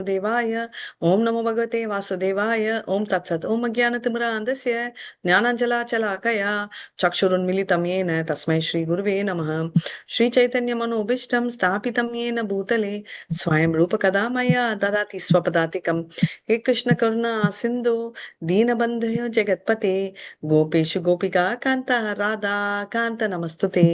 देवाय ओम नमो भगवते वासुदेवाय ओम तत्सत् ओम अज्ञानतिमिरान्धस्य ज्ञानाञ्जलाशलाकया चक्षुरुन्मिलितं येन तस्मै श्रीगुरुवे नमः। श्रीचैतन्यमनोभीष्टं स्थापितं येन भूतले स्वयं रूपकदा मया ददाति स्वपदातिकं। हे कृष्ण करुणा सिन्धु दीनबन्धुः जगत्पते गोपेषु गोपिका कान्ता राधा कान्त नमस्तुते।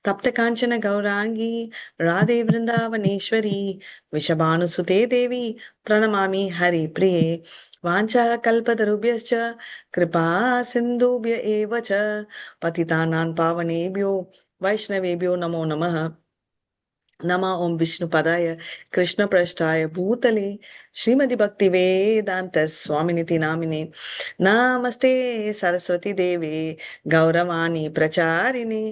तप्त काञ्चन गौरांगी राधे वृन्दावनेश्वरी वृषभानुसुते देवी प्रणमामि हरिप्रिये। वाञ्छः कल्पतरुभ्यश्च कृपा सिन्धुभ्य एव च पतितानां पावनेभ्यो वैष्णवेभ्यो नमो नमः। नमः ओं विष्णुपदाय कृष्णप्रेष्ठाय भूतले श्रीमति भक्तिवेदान्त स्वामिनिति नामिने नमस्ते सरस्वती देवे गौरवाणी प्रचारिणे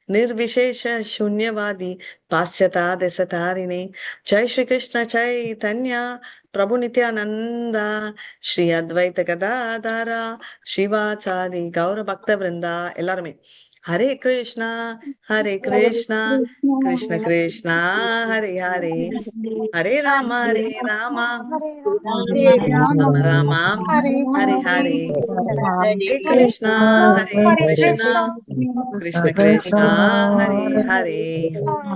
निर्विशेष शून्यवादी पाश्चात्य जय श्री कृष्ण चैतन्य प्रभु नित्यानंद श्री अद्वैत गदाधर शिवाचार्य गौर भक्त वृंदा எல்லாருமே हरे कृष्णा कृष्ण कृष्णा हरे हरे हरे राम हरे राम राम राम हरे हरे हरे हरे हरे हरे कृष्णा हरे कृष्णा कृष्णा कृष्ण कृष्णा हरे हरे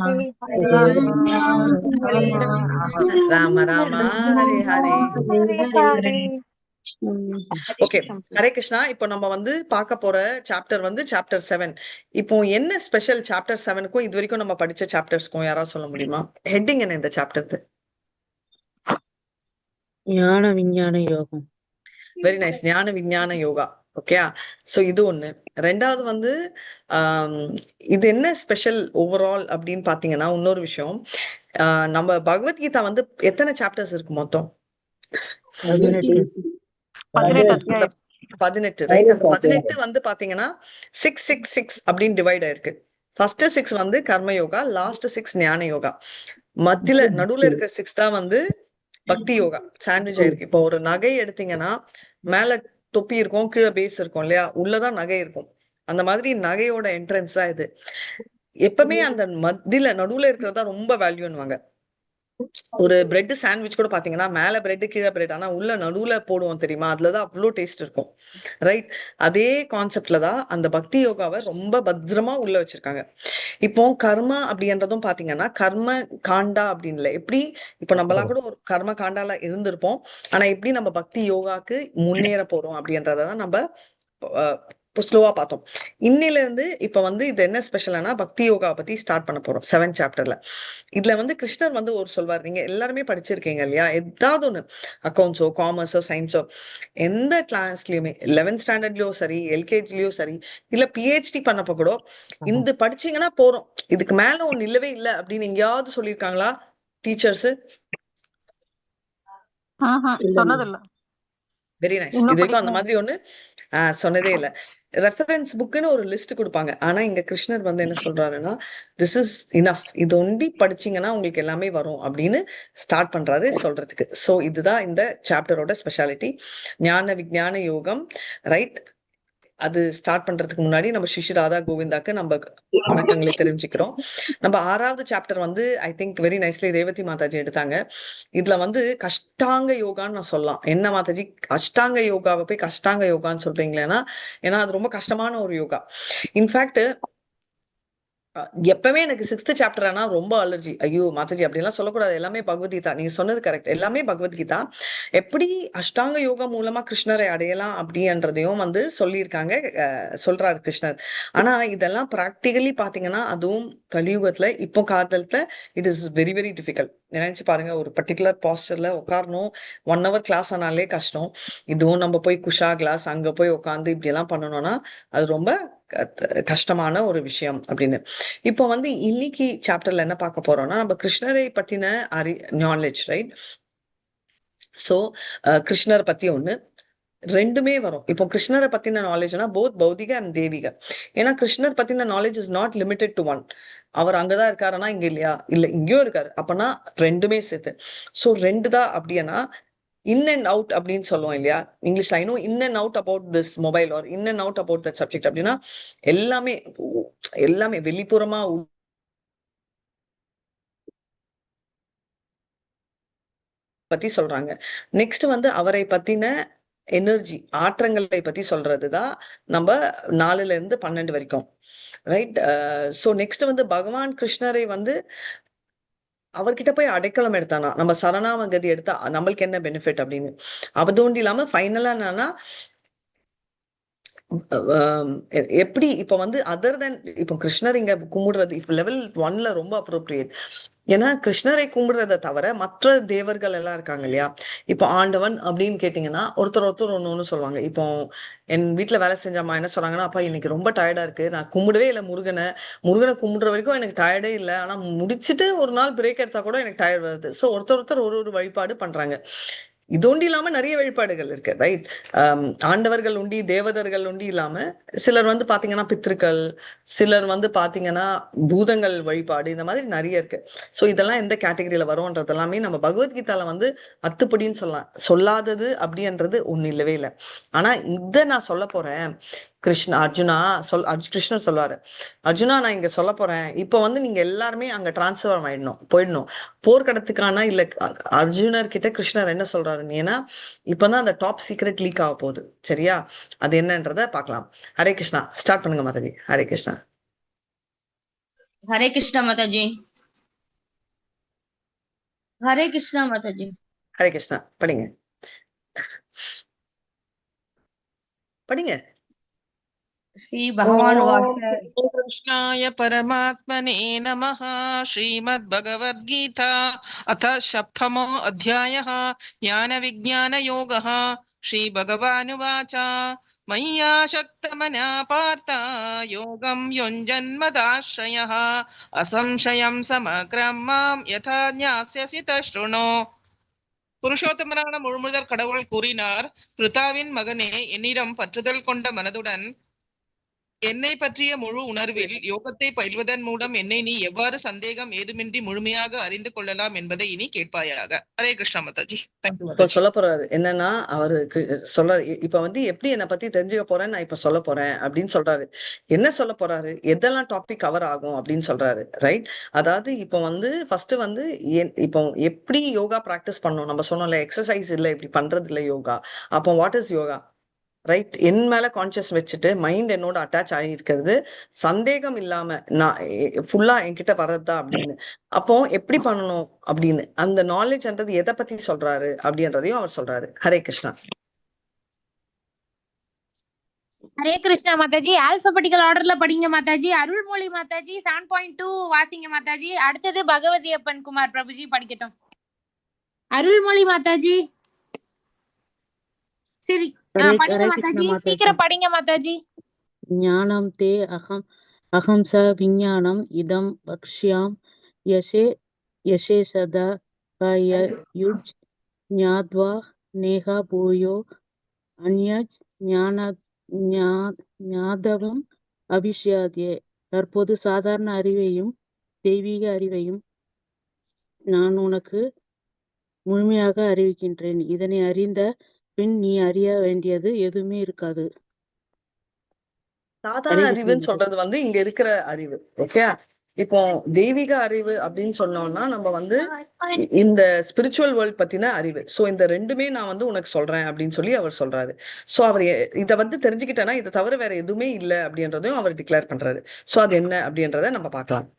हरे हरे हरे राम हरे राम राम हरे हरे हरे हरे ஓகே ஹரே கிருஷ்ணா. இப்போ நம்ம வந்து பார்க்க போற சாப்டர் வந்து சாப்டர் 7. இப்போ என்ன ஸ்பெஷல் சாப்டர் 7க்கும் இது வரைக்கும் நம்ம படிச்ச சாப்டர்ஸ்க்கும் யாராவது சொல்ல முடியுமா? ஹெட்டிங் என்ன இந்த சாப்டருக்கு? ஞான விஞ்ஞான யோகம். வெரி நைஸ், ஞான விஞ்ஞான யோகா. ஓகே, சோ இது ஒண்ணு. ரெண்டாவது வந்து இது என்ன ஸ்பெஷல் ஓவரால் அப்படின்னு பாத்தீங்கன்னா, இன்னொரு விஷயம், நம்ம பகவத்கீதா வந்து எத்தனை சாப்டர்ஸ் இருக்கு மொத்தம்? 18. ரைட். அந்த 18 வந்து பாத்தீங்கன்னா 666 அப்படின்னு டிவைட் ஆயிருக்கு. ஃபர்ஸ்ட் 6 வந்து கர்மயோகா, லாஸ்ட் 6 ஞான யோகா, நடுவுல இருக்கிற 6 தான் வந்து பக்தி யோகா சாண்ட்விச் ஆயிருக்கு. இப்போ ஒரு நகை எடுத்தீங்கன்னா மேல தொப்பி இருக்கும், கீழே பேஸ் இருக்கும் இல்லையா, உள்ளதான் நகை இருக்கும். அந்த மாதிரி நகையோட என்ட்ரன்ஸ் தான் இது. எப்பவுமே அந்த நடுவுல இருக்கிறதா ரொம்ப வேல்யூன்னுவாங்க. ஒரு பிரெட் சாண்ட்விச் கூட பாத்தீங்கன்னா மேல பிரெட் கீழே பிரெட், ஆனா உள்ள நடுவுல போடுவோம் தெரியுமா, அதுலதான் அவ்வளோ டேஸ்ட் இருக்கும். ரைட். அதே கான்செப்ட்ல தான் அந்த பக்தி யோகாவை ரொம்ப பத்திரமா உள்ள வச்சிருக்காங்க. இப்போ கர்மா அப்படின்றதும் பாத்தீங்கன்னா கர்ம காண்டா அப்படின்னு இல்லை. எப்படி இப்போ நம்மளாம் கூட ஒரு கர்ம காண்டால இருந்திருப்போம், ஆனா எப்படி நம்ம பக்தி யோகாக்கு முன்னேற போறோம் அப்படின்றதான் நம்ம ஸ்லோவா பார்த்தோம். இன்னில இருந்து இப்ப வந்து இது என்ன ஸ்பெஷல்னா பக்தி யோகா பத்தி ஸ்டார்ட் பண்ண போறோம் 7th சாப்டர்ல. இதுல வந்து கிருஷ்ணர் வந்து ஒரு சொல்வார், நீங்க எல்லாருமே படிச்சிருக்கீங்க இல்லையா, ஏதாவது ஒண்ணு அக்கௌண்ட்ஸோ காமர்ஸோ சயின்ஸோ எந்த கிளாஸ்லயுமே 11th ஸ்டாண்டர்ட்லயோ சரி, எல்கேஜிலயோ சரி, இல்ல பிஹெச்டி பண்ணப்ப கூட இந்த படிச்சீங்கன்னா போறோம், இதுக்கு மேல ஒண்ணு இல்லவே இல்லை அப்படின்னு எங்கேயாவது சொல்லியிருக்காங்களா டீச்சர்ஸ்? சொன்னதில்ல. Very nice. இது வரைக்கும் அந்த மாதிரி ஒண்ணு சொன்னதே இல்ல. ரெஃபரன்ஸ் புக்குன்னு ஒரு லிஸ்ட் கொடுப்பாங்க, ஆனா இங்க கிருஷ்ணர் வந்து என்ன சொல்றாருன்னா, திஸ் இஸ் இனஃப், இது ஒண்டி படிச்சீங்கன்னா உங்களுக்கு எல்லாமே வரும் அப்படின்னு ஸ்டார்ட் பண்றாரு சொல்றதுக்கு. சோ இதுதான் இந்த சாப்டரோட ஸ்பெஷாலிட்டி, ஞான விஞ்ஞான யோகம். ரைட். அது ஸ்டார்ட் பண்றதுக்கு முன்னாடி நம்ம ஸ்ரீ ராதா கோவிந்தாக்கு நம்ம வணக்கங்களை தெரிஞ்சுக்கிறோம். நம்ம 6வது சாப்டர் வந்து I think very nicely Revathi Mataji எடுத்தாங்க. இதுல வந்து கஷ்டாங்க யோகான்னு நான் சொல்லலாம். என்ன மாதாஜி அஷ்டாங்க யோகாவை போய் கஷ்டாங்க யோகான்னு சொல்றீங்களேன்னா, ஏன்னா அது ரொம்ப கஷ்டமான ஒரு யோகா. இன்ஃபேக்ட் எப்பவுமே எனக்கு 6th சாப்டர் ஆனா ரொம்ப அலர்ஜி. ஐயோ மாதாஜி அப்படிலாம் சொல்லக்கூடாது, எல்லாமே பகவத்கீதா. நீங்க சொன்னது கரெக்ட், எல்லாமே பகவத்கீதா. எப்படி அஷ்டாங்க யோகா மூலமா கிருஷ்ணரை அடையலாம் அப்படின்றதையும் வந்து சொல்லியிருக்காங்க, சொல்றாரு கிருஷ்ணர். ஆனா இதெல்லாம் பிராக்டிகலி பாத்தீங்கன்னா, அதுவும் கலியுகத்துல இப்போ காலத்துல it is very very difficult. நினைச்சு பாருங்க, ஒரு பர்டிகுலர் பாஸ்டர்ல உட்காரணும், 1 hour கிளாஸ் ஆனாலே கஷ்டம். இதுவும் நம்ம போய் குஷா கிளாஸ் அங்க போய் உட்காந்து இப்படி எல்லாம் பண்ணணும்னா அது ரொம்ப கஷ்டமான ஒரு விஷயம் அப்படின்னு. இப்போ வந்து இன்னைக்கு சாப்டர்ல என்ன பார்க்க போறோம்னா, நம்ம கிருஷ்ணரை பத்தின நாலேஜ். ரைட். சோ கிருஷ்ணரை பத்தி ஒண்ணு ரெண்டுமே வரும். இப்போ கிருஷ்ணரை பத்தின நாலேஜ்னா போத் பௌதிக அண்ட் தேவிக. ஏன்னா கிருஷ்ணர் பத்தின knowledge is not limited to one. அவர் அங்கதான் இருக்காருன்னா இங்க இல்லையா, இல்ல இங்கேயும் இருக்காரு, அப்பனா ரெண்டுமே சேர்த்து. சோ 2 தான் அப்படின்னா இன் அண்ட் அவுட் அப்படின்னு சொல்லுவோம் இல்லையா இங்கிலீஷ்ல. I know in and out about this mobile or in and out about that subject அப்படின்னா எல்லாமே எல்லாமே வெளிப்புறமா பத்தி சொல்றாங்க. நெக்ஸ்ட் வந்து அவரை பத்தின எனர்ஜி ஆற்றங்களை பத்தி சொல்றதுதான் நம்ம 4ல இருந்து 12 வரைக்கும். ரைட். சோ நெக்ஸ்ட் வந்து பகவான் கிருஷ்ணரை வந்து அவர்கிட்ட போய் அடைக்கலம் எடுத்தானா, நம்ம சரணாகதி எடுத்தா நம்மளுக்கு என்ன பெனிஃபிட் அப்படின்னு. அதுவும் இல்லாம ஃபைனலா என்னன்னா எப்படி இப்ப வந்து அதர் தென் இப்போ கிருஷ்ணர் இங்க கும்பிடுறது இப்ப லெவல் 1ல ரொம்ப அப்ரோப்ரியேட். ஏன்னா கிருஷ்ணரை கும்பிடுறத தவிர மற்ற தேவர்கள் எல்லாம் இருக்காங்க இல்லையா. இப்போ ஆண்டவன் அப்படின்னு கேட்டீங்கன்னா ஒருத்தர் ஒண்ணு சொல்லுவாங்க. இப்போ என் வீட்டுல வேலை செஞ்ச அம்மா என்ன சொல்றாங்கன்னா, அப்பா இன்னைக்கு ரொம்ப டயர்டா இருக்கு, நான் கும்பிடவே இல்லை முருகனை கும்பிடுற வரைக்கும் எனக்கு டயர்டே இல்லை, ஆனா முடிச்சுட்டு ஒரு நாள் பிரேக் எடுத்தா கூட எனக்கு டயர்ட் வருது. சோ ஒருத்தர் ஒரு வழிபாடு பண்றாங்க. இதோண்டி இல்லாம நிறைய வழிபாடுகள் இருக்கு. ரைட். ஆண்டவர்கள் உண்டி தேவதர்கள் உண்டி இல்லாம சிலர் வந்து பாத்தீங்கன்னா பித்ருக்கள், சிலர் வந்து பாத்தீங்கன்னா பூதங்கள் வழிபாடு, இந்த மாதிரி நிறைய இருக்கு. சோ இதெல்லாம் எந்த கேட்டகரியில வரும்ன்றது எல்லாமே நம்ம பகவத்கீதால வந்து அத்துப்படின்னு சொல்லலாம். சொல்லாதது அப்படின்றது ஒண்ணு இல்லவே இல்லை. ஆனா இத நான் சொல்ல போறேன். கிருஷ்ணர் சொல்லுவாரு, அர்ஜுனா நான் இங்க சொல்ல போறேன், இப்ப வந்து நீங்க எல்லாருமே அங்க டிரான்ஸ்ஃபர் போயிடணும் போர்க்கடத்துக்கான இல்ல. அர்ஜுனர் கிட்ட கிருஷ்ணர் என்ன சொல்றாரு, ஏன்னா இப்பதான் அந்த டாப் சீக்ரெட் லீக் ஆக போகுது. சரியா, அது என்னன்றத பார்க்கலாம். ஹரே கிருஷ்ணா. ஸ்டார்ட் பண்ணுங்க மாதாஜி. ஹரே கிருஷ்ணா. हरे कृष्णा माताजी। हरे कृष्णा माताजी। ஹரே கிருஷ்ணா. படிங்க படிங்க. श्री भगवान वाच ओम कृष्णाय परमात्मने नमः। श्रीमद्भगवद्गीता अथ सप्तमो अध्यायः ज्ञानविज्ञानयोगः। श्रीभगवानुवाच मय्यासक्तमना पार्थ योगं युञ्जन्मदाश्रयः असंशयं समग्रं मां यथा ஞாஸ்யசி தஸ்ருணோ. புருஷோத்தமரான முழுமுதற் கடவுள் கூறினார், பிருதாவின் மகனே, என்னிடம் பற்றுதல் கொண்ட மனதுடன் என்னை பற்றிய முழு உணர்வில் யோகத்தை பயில்வதன் மூலம் என்னை நீ எவ்வாறு சந்தேகம் ஏதுமின்றி முழுமையாக அறிந்து கொள்ளலாம் என்பதை இனி கேட்பாயாக. ஹரே கிருஷ்ணா மாதாஜி. இப்ப சொல்ல போறாரு என்னன்னா, அவரு சொல்றாரு, இப்ப வந்து எப்படி என்னை பத்தி தெரிஞ்சுக்க போறேன்னு நான் இப்ப சொல்ல போறேன் அப்படின்னு சொல்றாரு. என்ன சொல்ல போறாரு, எதெல்லாம் டாபிக் கவர் ஆகும் அப்படின்னு சொல்றாரு. ரைட். அதாவது இப்ப வந்து ஃபர்ஸ்ட் வந்து இப்போ எப்படி யோகா பிராக்டிஸ் பண்ணணும் நம்ம சொன்னோம்ல, எக்ஸசைஸ் இல்ல, இப்படி பண்றது இல்ல யோகா. அப்போ வாட் இஸ் யோகா? ரைட். என் மேல கான்சியஸ் வச்சுட்டு மைண்ட் என்னோட அட்டாச் ஆகி இருக்கிறது, சந்தேகம் இல்லாம நான் ஃபுல்லா என்கிட்ட வர்றதா அப்படின்னு. அப்போ எப்படி பண்ணணும் அப்படின்னு அந்த நாலேஜ்ன்றது எதை பத்தி சொல்றாரு அப்படின்றதையும் அவர் சொல்றாரு. ஹரே கிருஷ்ணா. ஹரே கிருஷ்ணா மாதாஜி. ஆல்பபெட்டிக்கல் ஆர்டர்ல படிங்க மாதாஜி. அருள்மொழி மாதாஜி 7.2 வாசிங்க மாதாஜி. அடுத்தது பகவதி அப்பன் குமார் பிரபுஜி படிக்கட்டும். அருள்மொழி மாதாஜி. சரி படிங்க மாதாஜி, சீக்கிரம் படிங்க மாதாஜி. ஞானம் தே அகம் ச விஞ்ஞானம் இதம் வக்ஷ்யாம் யசே சதா யுஜ் ஞாத்வா நேஹா பூயோ அந்யஜ் ஞாதவம் அபிஷ்யாத்யே. தற்போது சாதாரண அறிவையும் தெய்வீக அறிவையும் நான் உனக்கு முழுமையாக அறிவிக்கின்றேன். இதனை அறிந்த பின் நீ அறிய வேண்டியது எதுவுமே இருக்காது. சாதாரண அறிவுன்னு சொல்றது வந்து இங்க இருக்கிற அறிவு. ஓகே. இப்போ தெய்வீக அறிவு அப்படின்னு சொன்னோம்னா நம்ம வந்து இந்த ஸ்பிரிச்சுவல் வேர்ல்ட் பத்தின அறிவு. சோ இந்த ரெண்டுமே நான் வந்து உனக்கு சொல்றேன் அப்படின்னு சொல்லி அவர் சொல்றாரு. சோ அவர் இதை வந்து தெரிஞ்சுக்கிட்டேன்னா இதை தவிர வேற எதுவுமே இல்லை அப்படின்றதையும் அவர் டிக்ளேர் பண்றாரு. சோ அது என்ன அப்படின்றத நம்ம பார்க்கலாம்.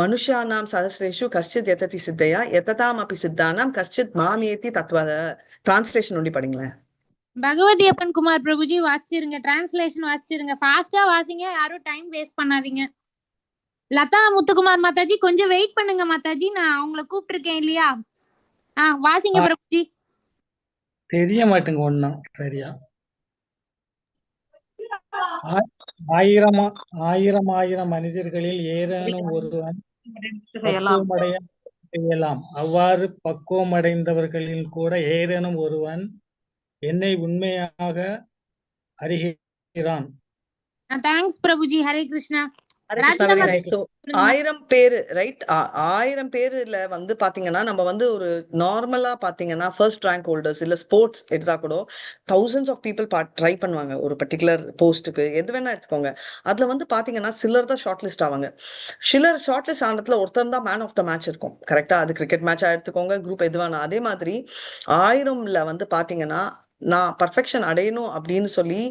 மனுஷானாம் சஹஸ்ரேஷு கஷ்டித் எததி சித்தையா எததாம் அப்படி சித்தானாம் கஷ்டித் மாமேதி தத்துவ. டிரான்ஸ்லேஷன் ஒண்டி படிங்களேன். பகவதி அப்பன் குமார் பிரபுஜி வாசிச்சிருங்க. டிரான்ஸ்லேஷன் வாசிச்சிருங்க. ஃபாஸ்டா வாசிங்க, யாரும் டைம் வேஸ்ட் பண்ணாதீங்க. லதா முத்துக்குமார் மாதாஜி கொஞ்சம் வெயிட் பண்ணுங்க மாதாஜி, நான் அவங்கள கூப்பிட்டிருக்கேன் இல்லையா. வாசிங்க பிரபுஜி. தெரிய மாட்டேங்க ஒண்ணும் சரியா. ஆயிரம் மனிதர்களில் ஏதேனும் ஒருவன் பக்குவமடைய செய்யலாம். அவ்வாறு பக்குவமடைந்தவர்களில் கூட ஏதேனும் ஒருவன் என்னை உண்மையாக அறிகிறான். Thanks Prabhuji. Hare Krishna. Hare Krishna, Radhika very nice. Mataji so சொல்லுங்க. 1000 பேரு ரைட், 1000 பேருல வந்து பாத்தீங்கன்னா நம்ம வந்து ஒரு நார்மலா பாத்தீங்கன்னா ஃபர்ஸ்ட் ரேங்க் ஹோல்டர்ஸ் இல்ல ஸ்போர்ட்ஸ் எடுத்தா கூட thousands ஆஃப் பீப்புள் ட்ரை பண்ணுவாங்க ஒரு பர்டிகுலர் போஸ்ட்டுக்கு, எது வேணா எடுத்துக்கோங்க. அதுல வந்து பாத்தீங்கன்னா சிலர் தான் ஷார்ட் லிஸ்ட் ஆவாங்க. சிலர் ஷார்ட் லிஸ்ட் ஆனதுல ஒருத்தர் தான் மேன் ஆஃப் த மேட்ச் இருக்கும். கரெக்டா? அது கிரிக்கெட் மேட்சா எடுத்துக்கோங்க, குரூப் எதுவானா. அதே மாதிரி 1000ல வந்து பாத்தீங்கன்னா நான் பர்ஃபெக்ஷன் அடையணும் அப்படின்னு சொல்லி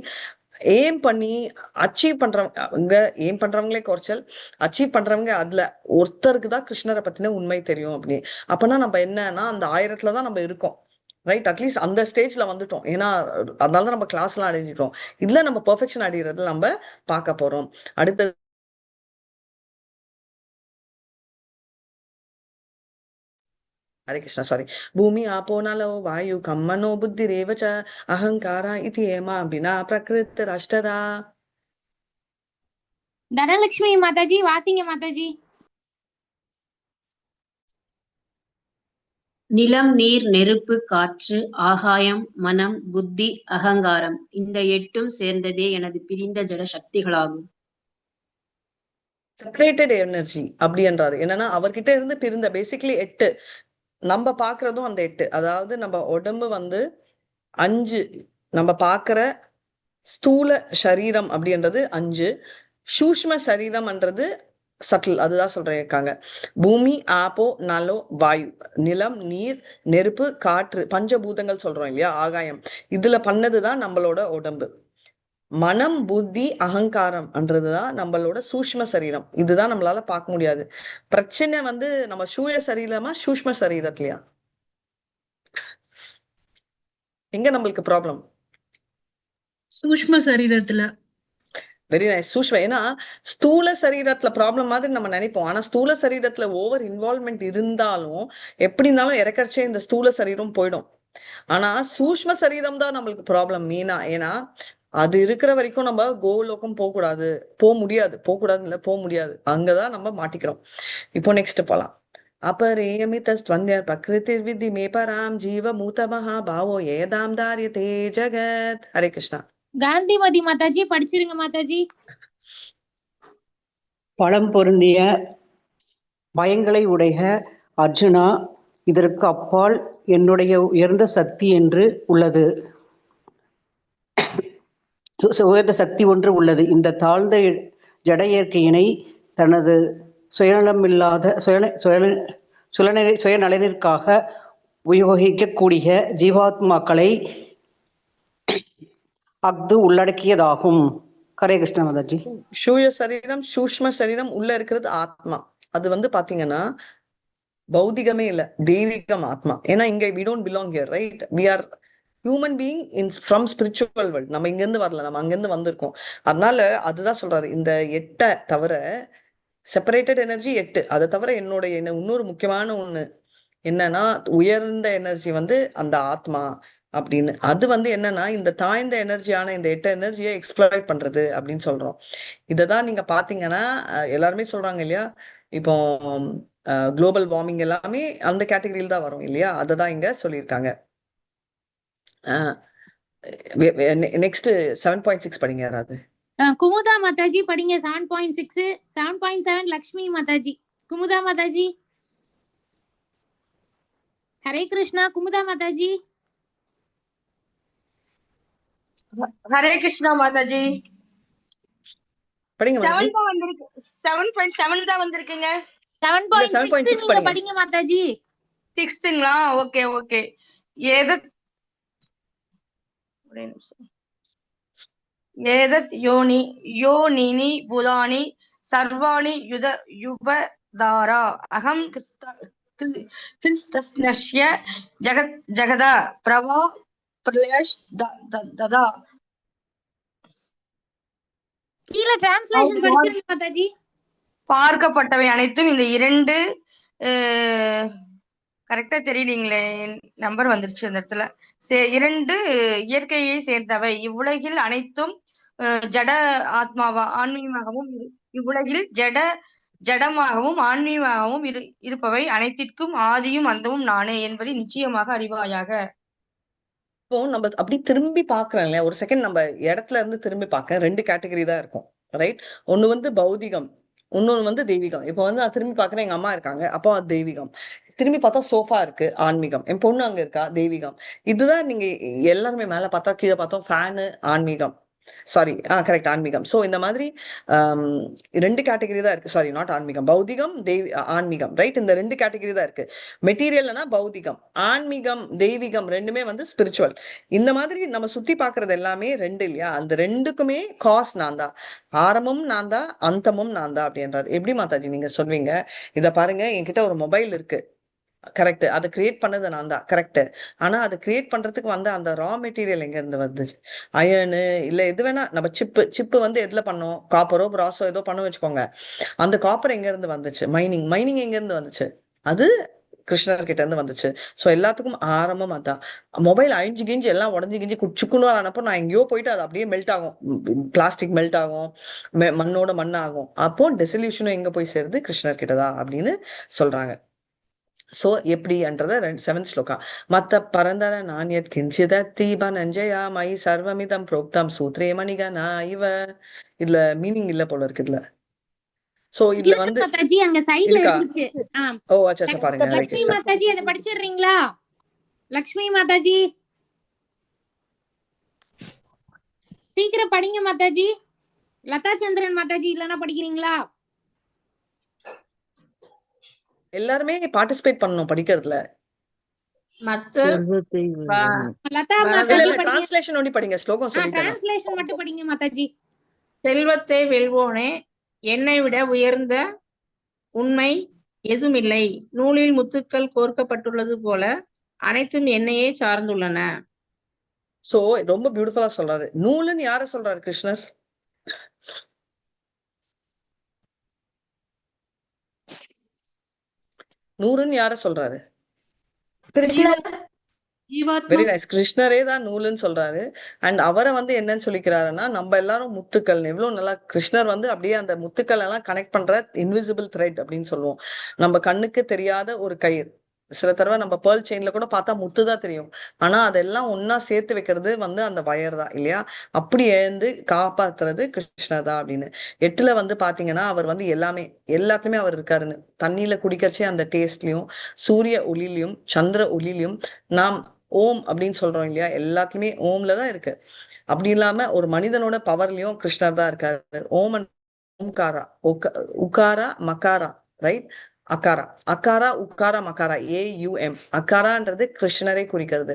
ஏம் பண்ணி அச்சீவ் பண்றவங்க, ஏம் பண்றவங்களே குறைச்சல், அச்சீவ் பண்றவங்க அதுல ஒருத்தருக்கு தான் கிருஷ்ணரை பத்தின உண்மை தெரியும் அப்படி. அப்பனா நம்ம என்னன்னா அந்த 1000த்துல தான் நம்ம இருக்கோம். ரைட், அட்லீஸ்ட் அந்த ஸ்டேஜ்ல வந்துட்டோம். ஏன்னா அதனால தான் நம்ம கிளாஸ் எல்லாம் அடைஞ்சிட்டோம். இதுல நம்ம பெர்ஃபெக்ஷன் அடைகிறது நம்ம பார்க்க போறோம். அடுத்தது हरे कृष्णा, सॉरी. भूमि आपो नलो वायु कम्मनो बुद्धिरेव च अहंकारा इति एमा बिना प्रकृत राष्ट्रदा. தனலட்சுமி மாதாஜி வாசிங்க மாதாஜி. நிலம், நீர், நெருப்பு, காற்று, ஆகாயம், மனம், புத்தி, அகங்காரம் இந்த 8ம் சேர்ந்ததே எனது பிரிந்த ஜட சக்திகளாகும். செப்பரேட்டட் எனர்ஜி அப்படின்றாரு. என்னன்னா அவர்கிட்ட இருந்து பிரிந்த பேசிக்கலி 8 நம்ம பாக்குறதும் அந்த 8. அதாவது நம்ம உடம்பு வந்து 5, நம்ம பாக்குற ஸ்தூல சரீரம் அப்படின்றது 5, சூஷ்ம சரீரம்ன்றது சட்டில், அதுதான் சொல்றாங்க. பூமி, ஆப்போ, நலோ, வாயு, நிலம், நீர், நெருப்பு, காற்று, பஞ்சபூதங்கள் சொல்றோம் இல்லையா, ஆகாயம். இதுல பண்ணதுதான் நம்மளோட உடம்பு. மனம், புத்தி, அகங்காரம் என்றதுதான் நம்மளோட சூஷ்ம சரீரம். இதுதான் நம்மளால பார்க்க முடியாது. பிரச்சனை வந்து நம்ம சூரிய சரீரமா சூஷ்ம சரீரத்திலயா? எங்க நம்மளுக்கு ப்ராப்ளம்? சூஷ்ம சரீரத்துல. வெரி நைஸ், சூஷ்ம. ஏன்னா ஸ்தூல சரீரத்துல ப்ராப்ளம் மாதிரி நம்ம நினைப்போம். ஆனா ஸ்தூல சரீரத்துல ஓவர் இன்வால்வ்மெண்ட் இருந்தாலும் எப்படி இருந்தாலும் இறக்கறச்சே இந்த ஸ்தூல சரீரம் போயிடும். ஆனா சூஷ்ம சரீரம் தான் நம்மளுக்கு ப்ராப்ளம் மீனா. ஏன்னா அது இருக்கிற வரைக்கும் நம்ம கோலோகம் போகக்கூடாது, போக முடியாது, போகக்கூடாது இல்ல, போக முடியாது. அங்கதான் நம்ம மாட்டிக்கிறோம். இப்போ நெக்ஸ்ட் போலாம். अपरेयमितस्त्वन्य प्रकृतिर्विद्धि मे परां जीवमूतमः भावो येदां धार्यते जगत्. हरे कृष्णा. காந்திமதி மாதாஜி படிச்சிருங்க மாதாஜி. பலம் பொருந்திய பயங்களை உடைய அர்ஜுனா, இதற்கு அப்பால் என்னுடைய உயர்ந்த சக்தி என்று உள்ளது, உயர்ந்த சக்தி ஒன்று உள்ளது. இந்த தாழ்ந்த ஜட இயற்கையினை தனது சுயநலமில்லாத சுயநலனிற்காக உபயோகிக்கக்கூடிய ஜீவாத்மாக்களை அஃது உள்ளடக்கியதாகும். ஹரே கிருஷ்ண மாதாஜி. சூய சரீரம், சூஷ்ம சரீரம், உள்ள இருக்கிறது ஆத்மா. அது வந்து பாத்தீங்கன்னா பௌதிகமே இல்ல, தெய்வீகம் ஆத்மா. ஏன்னா இங்க we don't belong here, right? We are human being from spiritual world. நம்ம இங்க இருந்து வரல, நம்ம அங்கிருந்து வந்திருக்கோம். அதனால அதுதான் சொல்றாரு, இந்த 8 தவிர செப்பரேட்டட் எனர்ஜி 8, அதை தவிர என்னோட இன்னொரு முக்கியமான ஒண்ணு என்னன்னா உயர்ந்த எனர்ஜி வந்து அந்த ஆத்மா அப்படின்னு. அது வந்து என்னன்னா இந்த தாய்ந்த எனர்ஜியான இந்த 8 எனர்ஜியை எக்ஸ்ப்ளாய்ட் பண்றது அப்படின்னு சொல்றோம். இததான் நீங்க பாத்தீங்கன்னா எல்லாருமே சொல்றாங்க இல்லையா, இப்போ குளோபல் வார்மிங் எல்லாமே அந்த கேட்டகரியில் தான் வரும் இல்லையா, அததான் இங்க சொல்லியிருக்காங்க. நெக்ஸ்ட் 7.6 படிங்க யாராவது. குமுதா மாதாஜி படிங்க 7.6. 7.7 லக்ஷ்மி மாதாஜி. குமுதா மாதாஜி. ஹரே கிருஷ்ணா. குமுதா மாதாஜி ஹரே கிருஷ்ணா மாதாஜி. படிங்க 7 மாதாஜி. தான் வந்திருக்கு. 7.7 தான் வந்திருக்குங்க. 7.6 நீங்க படிங்க மாதாஜி. 6ங்களா? Okay okay. ஏதத் யோனினி பூதானி சர்வாணி யுவதாரா அகம் கிருஷ்ணஸ்ய ஜகதா பிரவா பிரளயஷ் ததா. கீழ டிரான்ஸ்லேஷன் படிச்சிருங்க மாதாஜி. பார்க்கப்பட்டவை அனைத்தும் இந்த 2 கரெக்டா தெரியலீங்களே, நம்பர் வந்துருச்சு அந்த இடத்துல. 2 இயற்கையை சேர்ந்தவை. இவ்வுலகில் அனைத்தும் ஜட ஆன்மீகமாகவும் இவ்வுலகில் ஜடமாகவும் ஆன்மீகமாகவும் இருப்பவை அனைத்திற்கும் ஆதியும் அந்தமும் நானே என்பதை நிச்சயமாக அறிவாயாக. இப்போ நம்ம அப்படி திரும்பி பாக்குறோம் இல்லையா, ஒரு செகண்ட் நம்ம இடத்துல இருந்து திரும்பி பார்க்க 2 கேட்டகரி தான் இருக்கும், ரைட்? ஒண்ணு வந்து பௌதிகம், இன்னொன்னு வந்து தெய்வீகம். இப்போ வந்து நான் திரும்பி பாக்குறேன், எங்க அம்மா இருக்காங்க, அப்போ அது தெய்வீகம். திரும்பி பார்த்தா சோஃபா இருக்கு, ஆன்மீகம். என் பொண்ணு அங்க இருக்கா, தெய்வீகம். இதுதான் நீங்க எல்லாருமே மேல பார்த்தா கீழே பார்த்தோம் ஃபேனு ஆன்மீகம். சாரி, கரெக்ட், ஆன்மீகம். சோ இந்த மாதிரி ஆம், 2 கேட்டகரி தான் இருக்கு. சாரி, நாட் ஆன்மீகம், பௌதிகம், ஆன்மீகம், ரைட்? இந்த 2 கேட்டகரி தான் இருக்கு. மெட்டீரியல்னா பௌதிகம், ஆன்மீகம், தெய்வீகம் ரெண்டுமே வந்து ஸ்பிரிச்சுவல். இந்த மாதிரி நம்ம சுத்தி பாக்குறது எல்லாமே 2 இல்லையா? அந்த 2க்குமே காஸ் நான் தான், ஆரம்பமும் நான் தான், அந்தமும் நான் தான் அப்படின்றாரு. எப்படி மாதாஜி நீங்க சொல்வீங்க? இத பாருங்க, என்கிட்ட ஒரு மொபைல் இருக்கு, கரெக்ட், அதை கிரியேட் பண்ணது நான் தான், கரெக்ட். ஆனா அதை கிரியேட் பண்றதுக்கு வந்து அந்த ரா மெட்டீரியல் எங்க இருந்து வந்துச்சு? அயனு இல்ல எது வேணா, நம்ம சிப்பு வந்து எதுல பண்ணோம்? காப்பரோ பிராஸோ ஏதோ பண்ண வச்சுக்கோங்க. அந்த காப்பர் எங்க இருந்து வந்துச்சு? மைனிங் எங்க இருந்து வந்துச்சு? அது கிருஷ்ணர் கிட்ட இருந்து வந்துச்சு. சோ எல்லாத்துக்கும் ஆரம்பம் அதான். மொபைல் அழிஞ்சு கிஞ்சி எல்லாம் உடஞ்சி கிஞ்சி சுக்குன்னு ஆனப்போ நான் எங்கேயோ போயிட்டு அது அப்படியே மெல்ட் ஆகும், பிளாஸ்டிக் மெல்ட் ஆகும், மண்ணோட மண் ஆகும். அப்போ டெசல்யூஷனும் எங்க போய் சேருது? கிருஷ்ணர் கிட்டதான் அப்படின்னு சொல்றாங்க. சோ எப்படின்றத 7th ஸ்லோகா. மத்த பரந்தர நானியத் கிஞ்சித தீப நஞ்சயா மை சர்வமிதம் புரோக்தம் சூத்ரே மணிகனா இவ. இதுல மீனிங் இல்ல போல இருக்கு இதுல. சோ இதுல இருக்கு வந்து மாதாஜி, அங்க சைடுல இருக்கா? இருந்துச்சு. ஓ அச்சா பாருங்க, ஹரே லக்ஷ்மி கிருஷ்ணா. மாதாஜி அதை படிச்சிடுறீங்களா? லக்ஷ்மி மாதாஜி சீக்கிரம் படிங்க மாதாஜி. லதா சந்திரன் மாதாஜி இல்லனா படிக்கிறீங்களா? எல்லாருமே பார்ட்டிசிபேட் பண்ணணும் படிக்கிறதுல. மத்த செல்வத்தை வெல்வோம். லதா இல்ல மாதாஜி இல்ல, படிங்க. டிரான்ஸ்லேஷன் ஒண்டி படிங்க, ஸ்லோகம் சொல்லிட்டேன். டிரான்ஸ்லேஷன் மட்டும் படிங்க மாதாஜி. செல்வத்தை வெல்வோனே, என்னை விட உயர்ந்த உண்மை எதுமில்லை. நூலில் முத்துக்கள் கோர்க்கப்பட்டுள்ளது போல அனைத்தும் என்னையே சார்ந்துள்ளன. சோ ரொம்ப பியூட்டிஃபுல்லா சொல்றாரு. நூலுன்னு யார சொல்றாரு கிருஷ்ணர்? நூறுன்னு யார சொல்றாரு? வெரி நைஸ், கிருஷ்ணரே தான் நூலுன்னு சொல்றாரு. அண்ட் அவரை வந்து என்னன்னு சொல்லிக்கிறாருன்னா, நம்ம எல்லாரும் முத்துக்கள். எவ்வளவு நல்லா கிருஷ்ணர் வந்து அப்படியே அந்த முத்துக்கள் எல்லாம் கனெக்ட் பண்ற இன்விசிபிள் த்ரெட் அப்படின்னு சொல்லுவோம். நம்ம கண்ணுக்கு தெரியாத ஒரு கயிறு. சில தடவை நம்ம பேர்ல் செயின்ல கூட பார்த்தா முத்து தான் தெரியும், ஆனா அதெல்லாம் ஒன்னா சேர்த்து வைக்கிறது வந்து அந்த வயர் தான் இல்லையா? அப்படி எழுந்து காப்பாத்துறது கிருஷ்ணர் தான் அப்படின்னு. 8ல வந்து பாத்தீங்கன்னா அவர் வந்து எல்லாத்துலயுமே அவர் இருக்காருன்னு. தண்ணியில குடிக்கிறச்சே அந்த டேஸ்ட்லயும், சூரிய ஒளிலையும், சந்திர ஒளிலையும், நாம் ஓம் அப்படின்னு சொல்றோம் இல்லையா? எல்லாத்துலயுமே ஓம்ல தான் இருக்கு. அப்படி இல்லாம ஒரு மனிதனோட பவர்லயும் கிருஷ்ணர் தான் இருக்காரு. ஓம்காரா, உக்காரா மகாரா, ரைட்? அக்காரா உக்காரா மகாரா, AUM. அக்காரான்றது கிருஷ்ணரை குறிக்கிறது,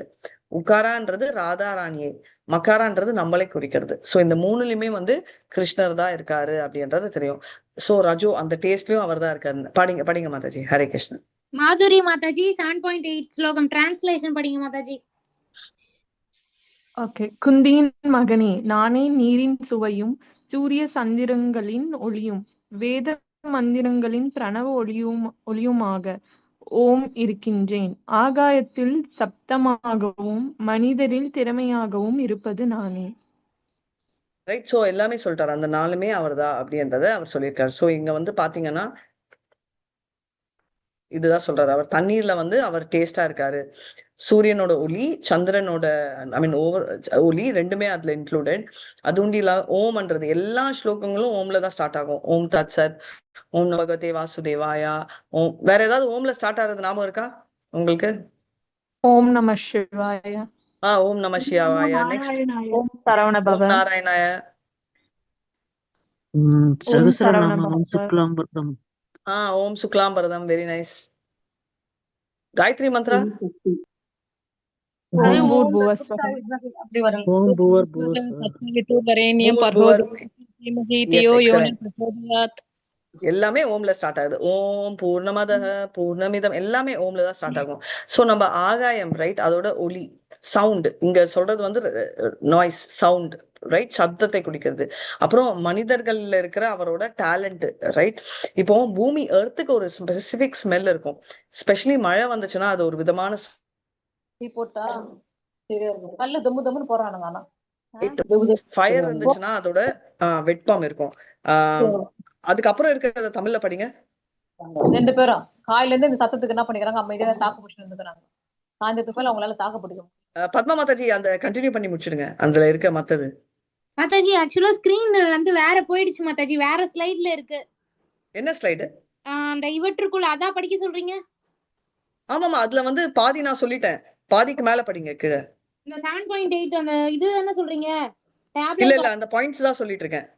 உக்காரான்றது ராதா ராணியை, மகாரான்றது நம்மளை குறிக்கிறது. சோ இந்த 3லயுமே வந்து கிருஷ்ணர் தான் இருக்காரு அப்படின்றது தெரியும். சோ ரஜோ அந்த டேஸ்ட்லயும் அவர் தான் இருக்காரு. படிங்க மாதாஜி. ஹரே கிருஷ்ணன். மாதுரி மாதாஜி 7.8 ஸ்லோகம் டிரான்ஸ்லேஷன் படிங்க மாதாஜி. ஓகே. குந்தியின் மகனே, நானே நீரின் சுவையும் சூரிய சந்திரங்களின் ஒளியும் வேத மந்திரங்களின் பிரணவ ஒளியுமாக ஓம் இருக்கின்றேன். ஆகாயத்தில் சப்தமாகவும் மனிதரில் திறமையாகவும் இருப்பது நானே. ரைட். சோ எல்லாமே சொல்லிட்டாரு, அந்த 4மே அவர்தான் அப்படின்றத அவர் சொல்லியிருக்காரு. சோ இங்க வந்து பாத்தீங்கன்னா இதுதான் சொல்றாரு. அவர் தண்ணீர்ல வந்து அவர் டேஸ்டா இருக்காரு. சூரியனோட ஒளி, சந்திரனோட ஒளி ரெண்டுமே அதுல இன்க்ளூடட். அது உண்டில ஓம்ன்றது எல்லா ஸ்லோகங்களும் ஓம்ல தான் ஸ்டார்ட் ஆகும். ஓம் தத் சத், ஓம் பகவதே வாசுதேவாயா, ஓம். வேற ஏதாவது ஓம்ல ஸ்டார்ட் ஆகிறது ஞாபகம் இருக்கா உங்களுக்கு? ஓம் நம சிவாய. ஓம் நம சிவாய. நெக்ஸ்ட் ஓம் சரவண பவ. ஓம் நாராயணாய. சகஸ்ரநாமம் சுக்லாம்பரம். ஓம் சுக்லாம்பரதம். Very nice. காயத்ரி மந்த்ரா. ஓம் பூர்புவ ஸ்வஹ. அப்படி வரும். ஓம் பூவர் பூவர். எல்லாமே ஓம்ல ஸ்டார்ட் ஆகுது. ஓம் பூர்ணமதஹ பூர்ணமிதம் எல்லாமே ஓம்ல தான் ஸ்டார்ட் ஆகும். சோ நம்ம ஆகாயம், ரைட்? அதோட ஒலி, சவுண்ட். இங்க சொல்றது வந்து நாய்ஸ், சவுண்ட், ரைட்? சத்தத்தை குடிக்கிறது. அப்புறம் மனிதர்கள்ல இருக்கிற அவரோட டேலண்ட், ரைட்? இப்போ பூமி எர்த்துக்கு ஒரு ஸ்பெசிபிக் ஸ்மெல் இருக்கும். ஸ்பெஷலி மழை வந்துச்சுன்னா அது ஒரு விதமான போட்டா சரியா இருக்கும். கல்லு தம்மு தம்முன்னு போறானுங்க. ஆனா ஃபயர் இருந்துச்சுன்னா அதோட வெப்பம் இருக்கும். அதுக்கப்புறம் இருக்கிறத தமிழ்ல படிங்க. 2 பேரும் காலையில இருந்து இந்த சத்தத்துக்கு என்ன பண்ணிக்கிறாங்க? அமைதியா தாக்கு பிடிச்சிட்டு இருந்துக்கிறாங்க. சாயந்தரத்துக்கு மேல அவங்களால தாக்கு பிடிக்கும். பத்மா மாதாஜி அந்த கண்டினியூ பண்ணி முடிச்சிடுங்க, அதுல இருக்க மத்தது. மாதாஜி ஆக்சுவலா ஸ்கிரீன் வந்து வேற போயிடுச்சு மாதாஜி, வேற ஸ்லைட்ல இருக்கு. என்ன ஸ்லைடு? அந்த இவற்றுக்குள் அதான் படிக்க சொல்றீங்க. ஆமாமா, அதுல வந்து பாதி நான் சொல்லிட்டேன், பாதிக்கு மேல படிங்க கீழே. இந்த 7.8 அந்த இது என்ன சொல்றீங்க? இல்ல டேப்லெட் இல்ல, அந்த பாயிண்ட்ஸ் தான் சொல்லிட்டு இருக்கேன்.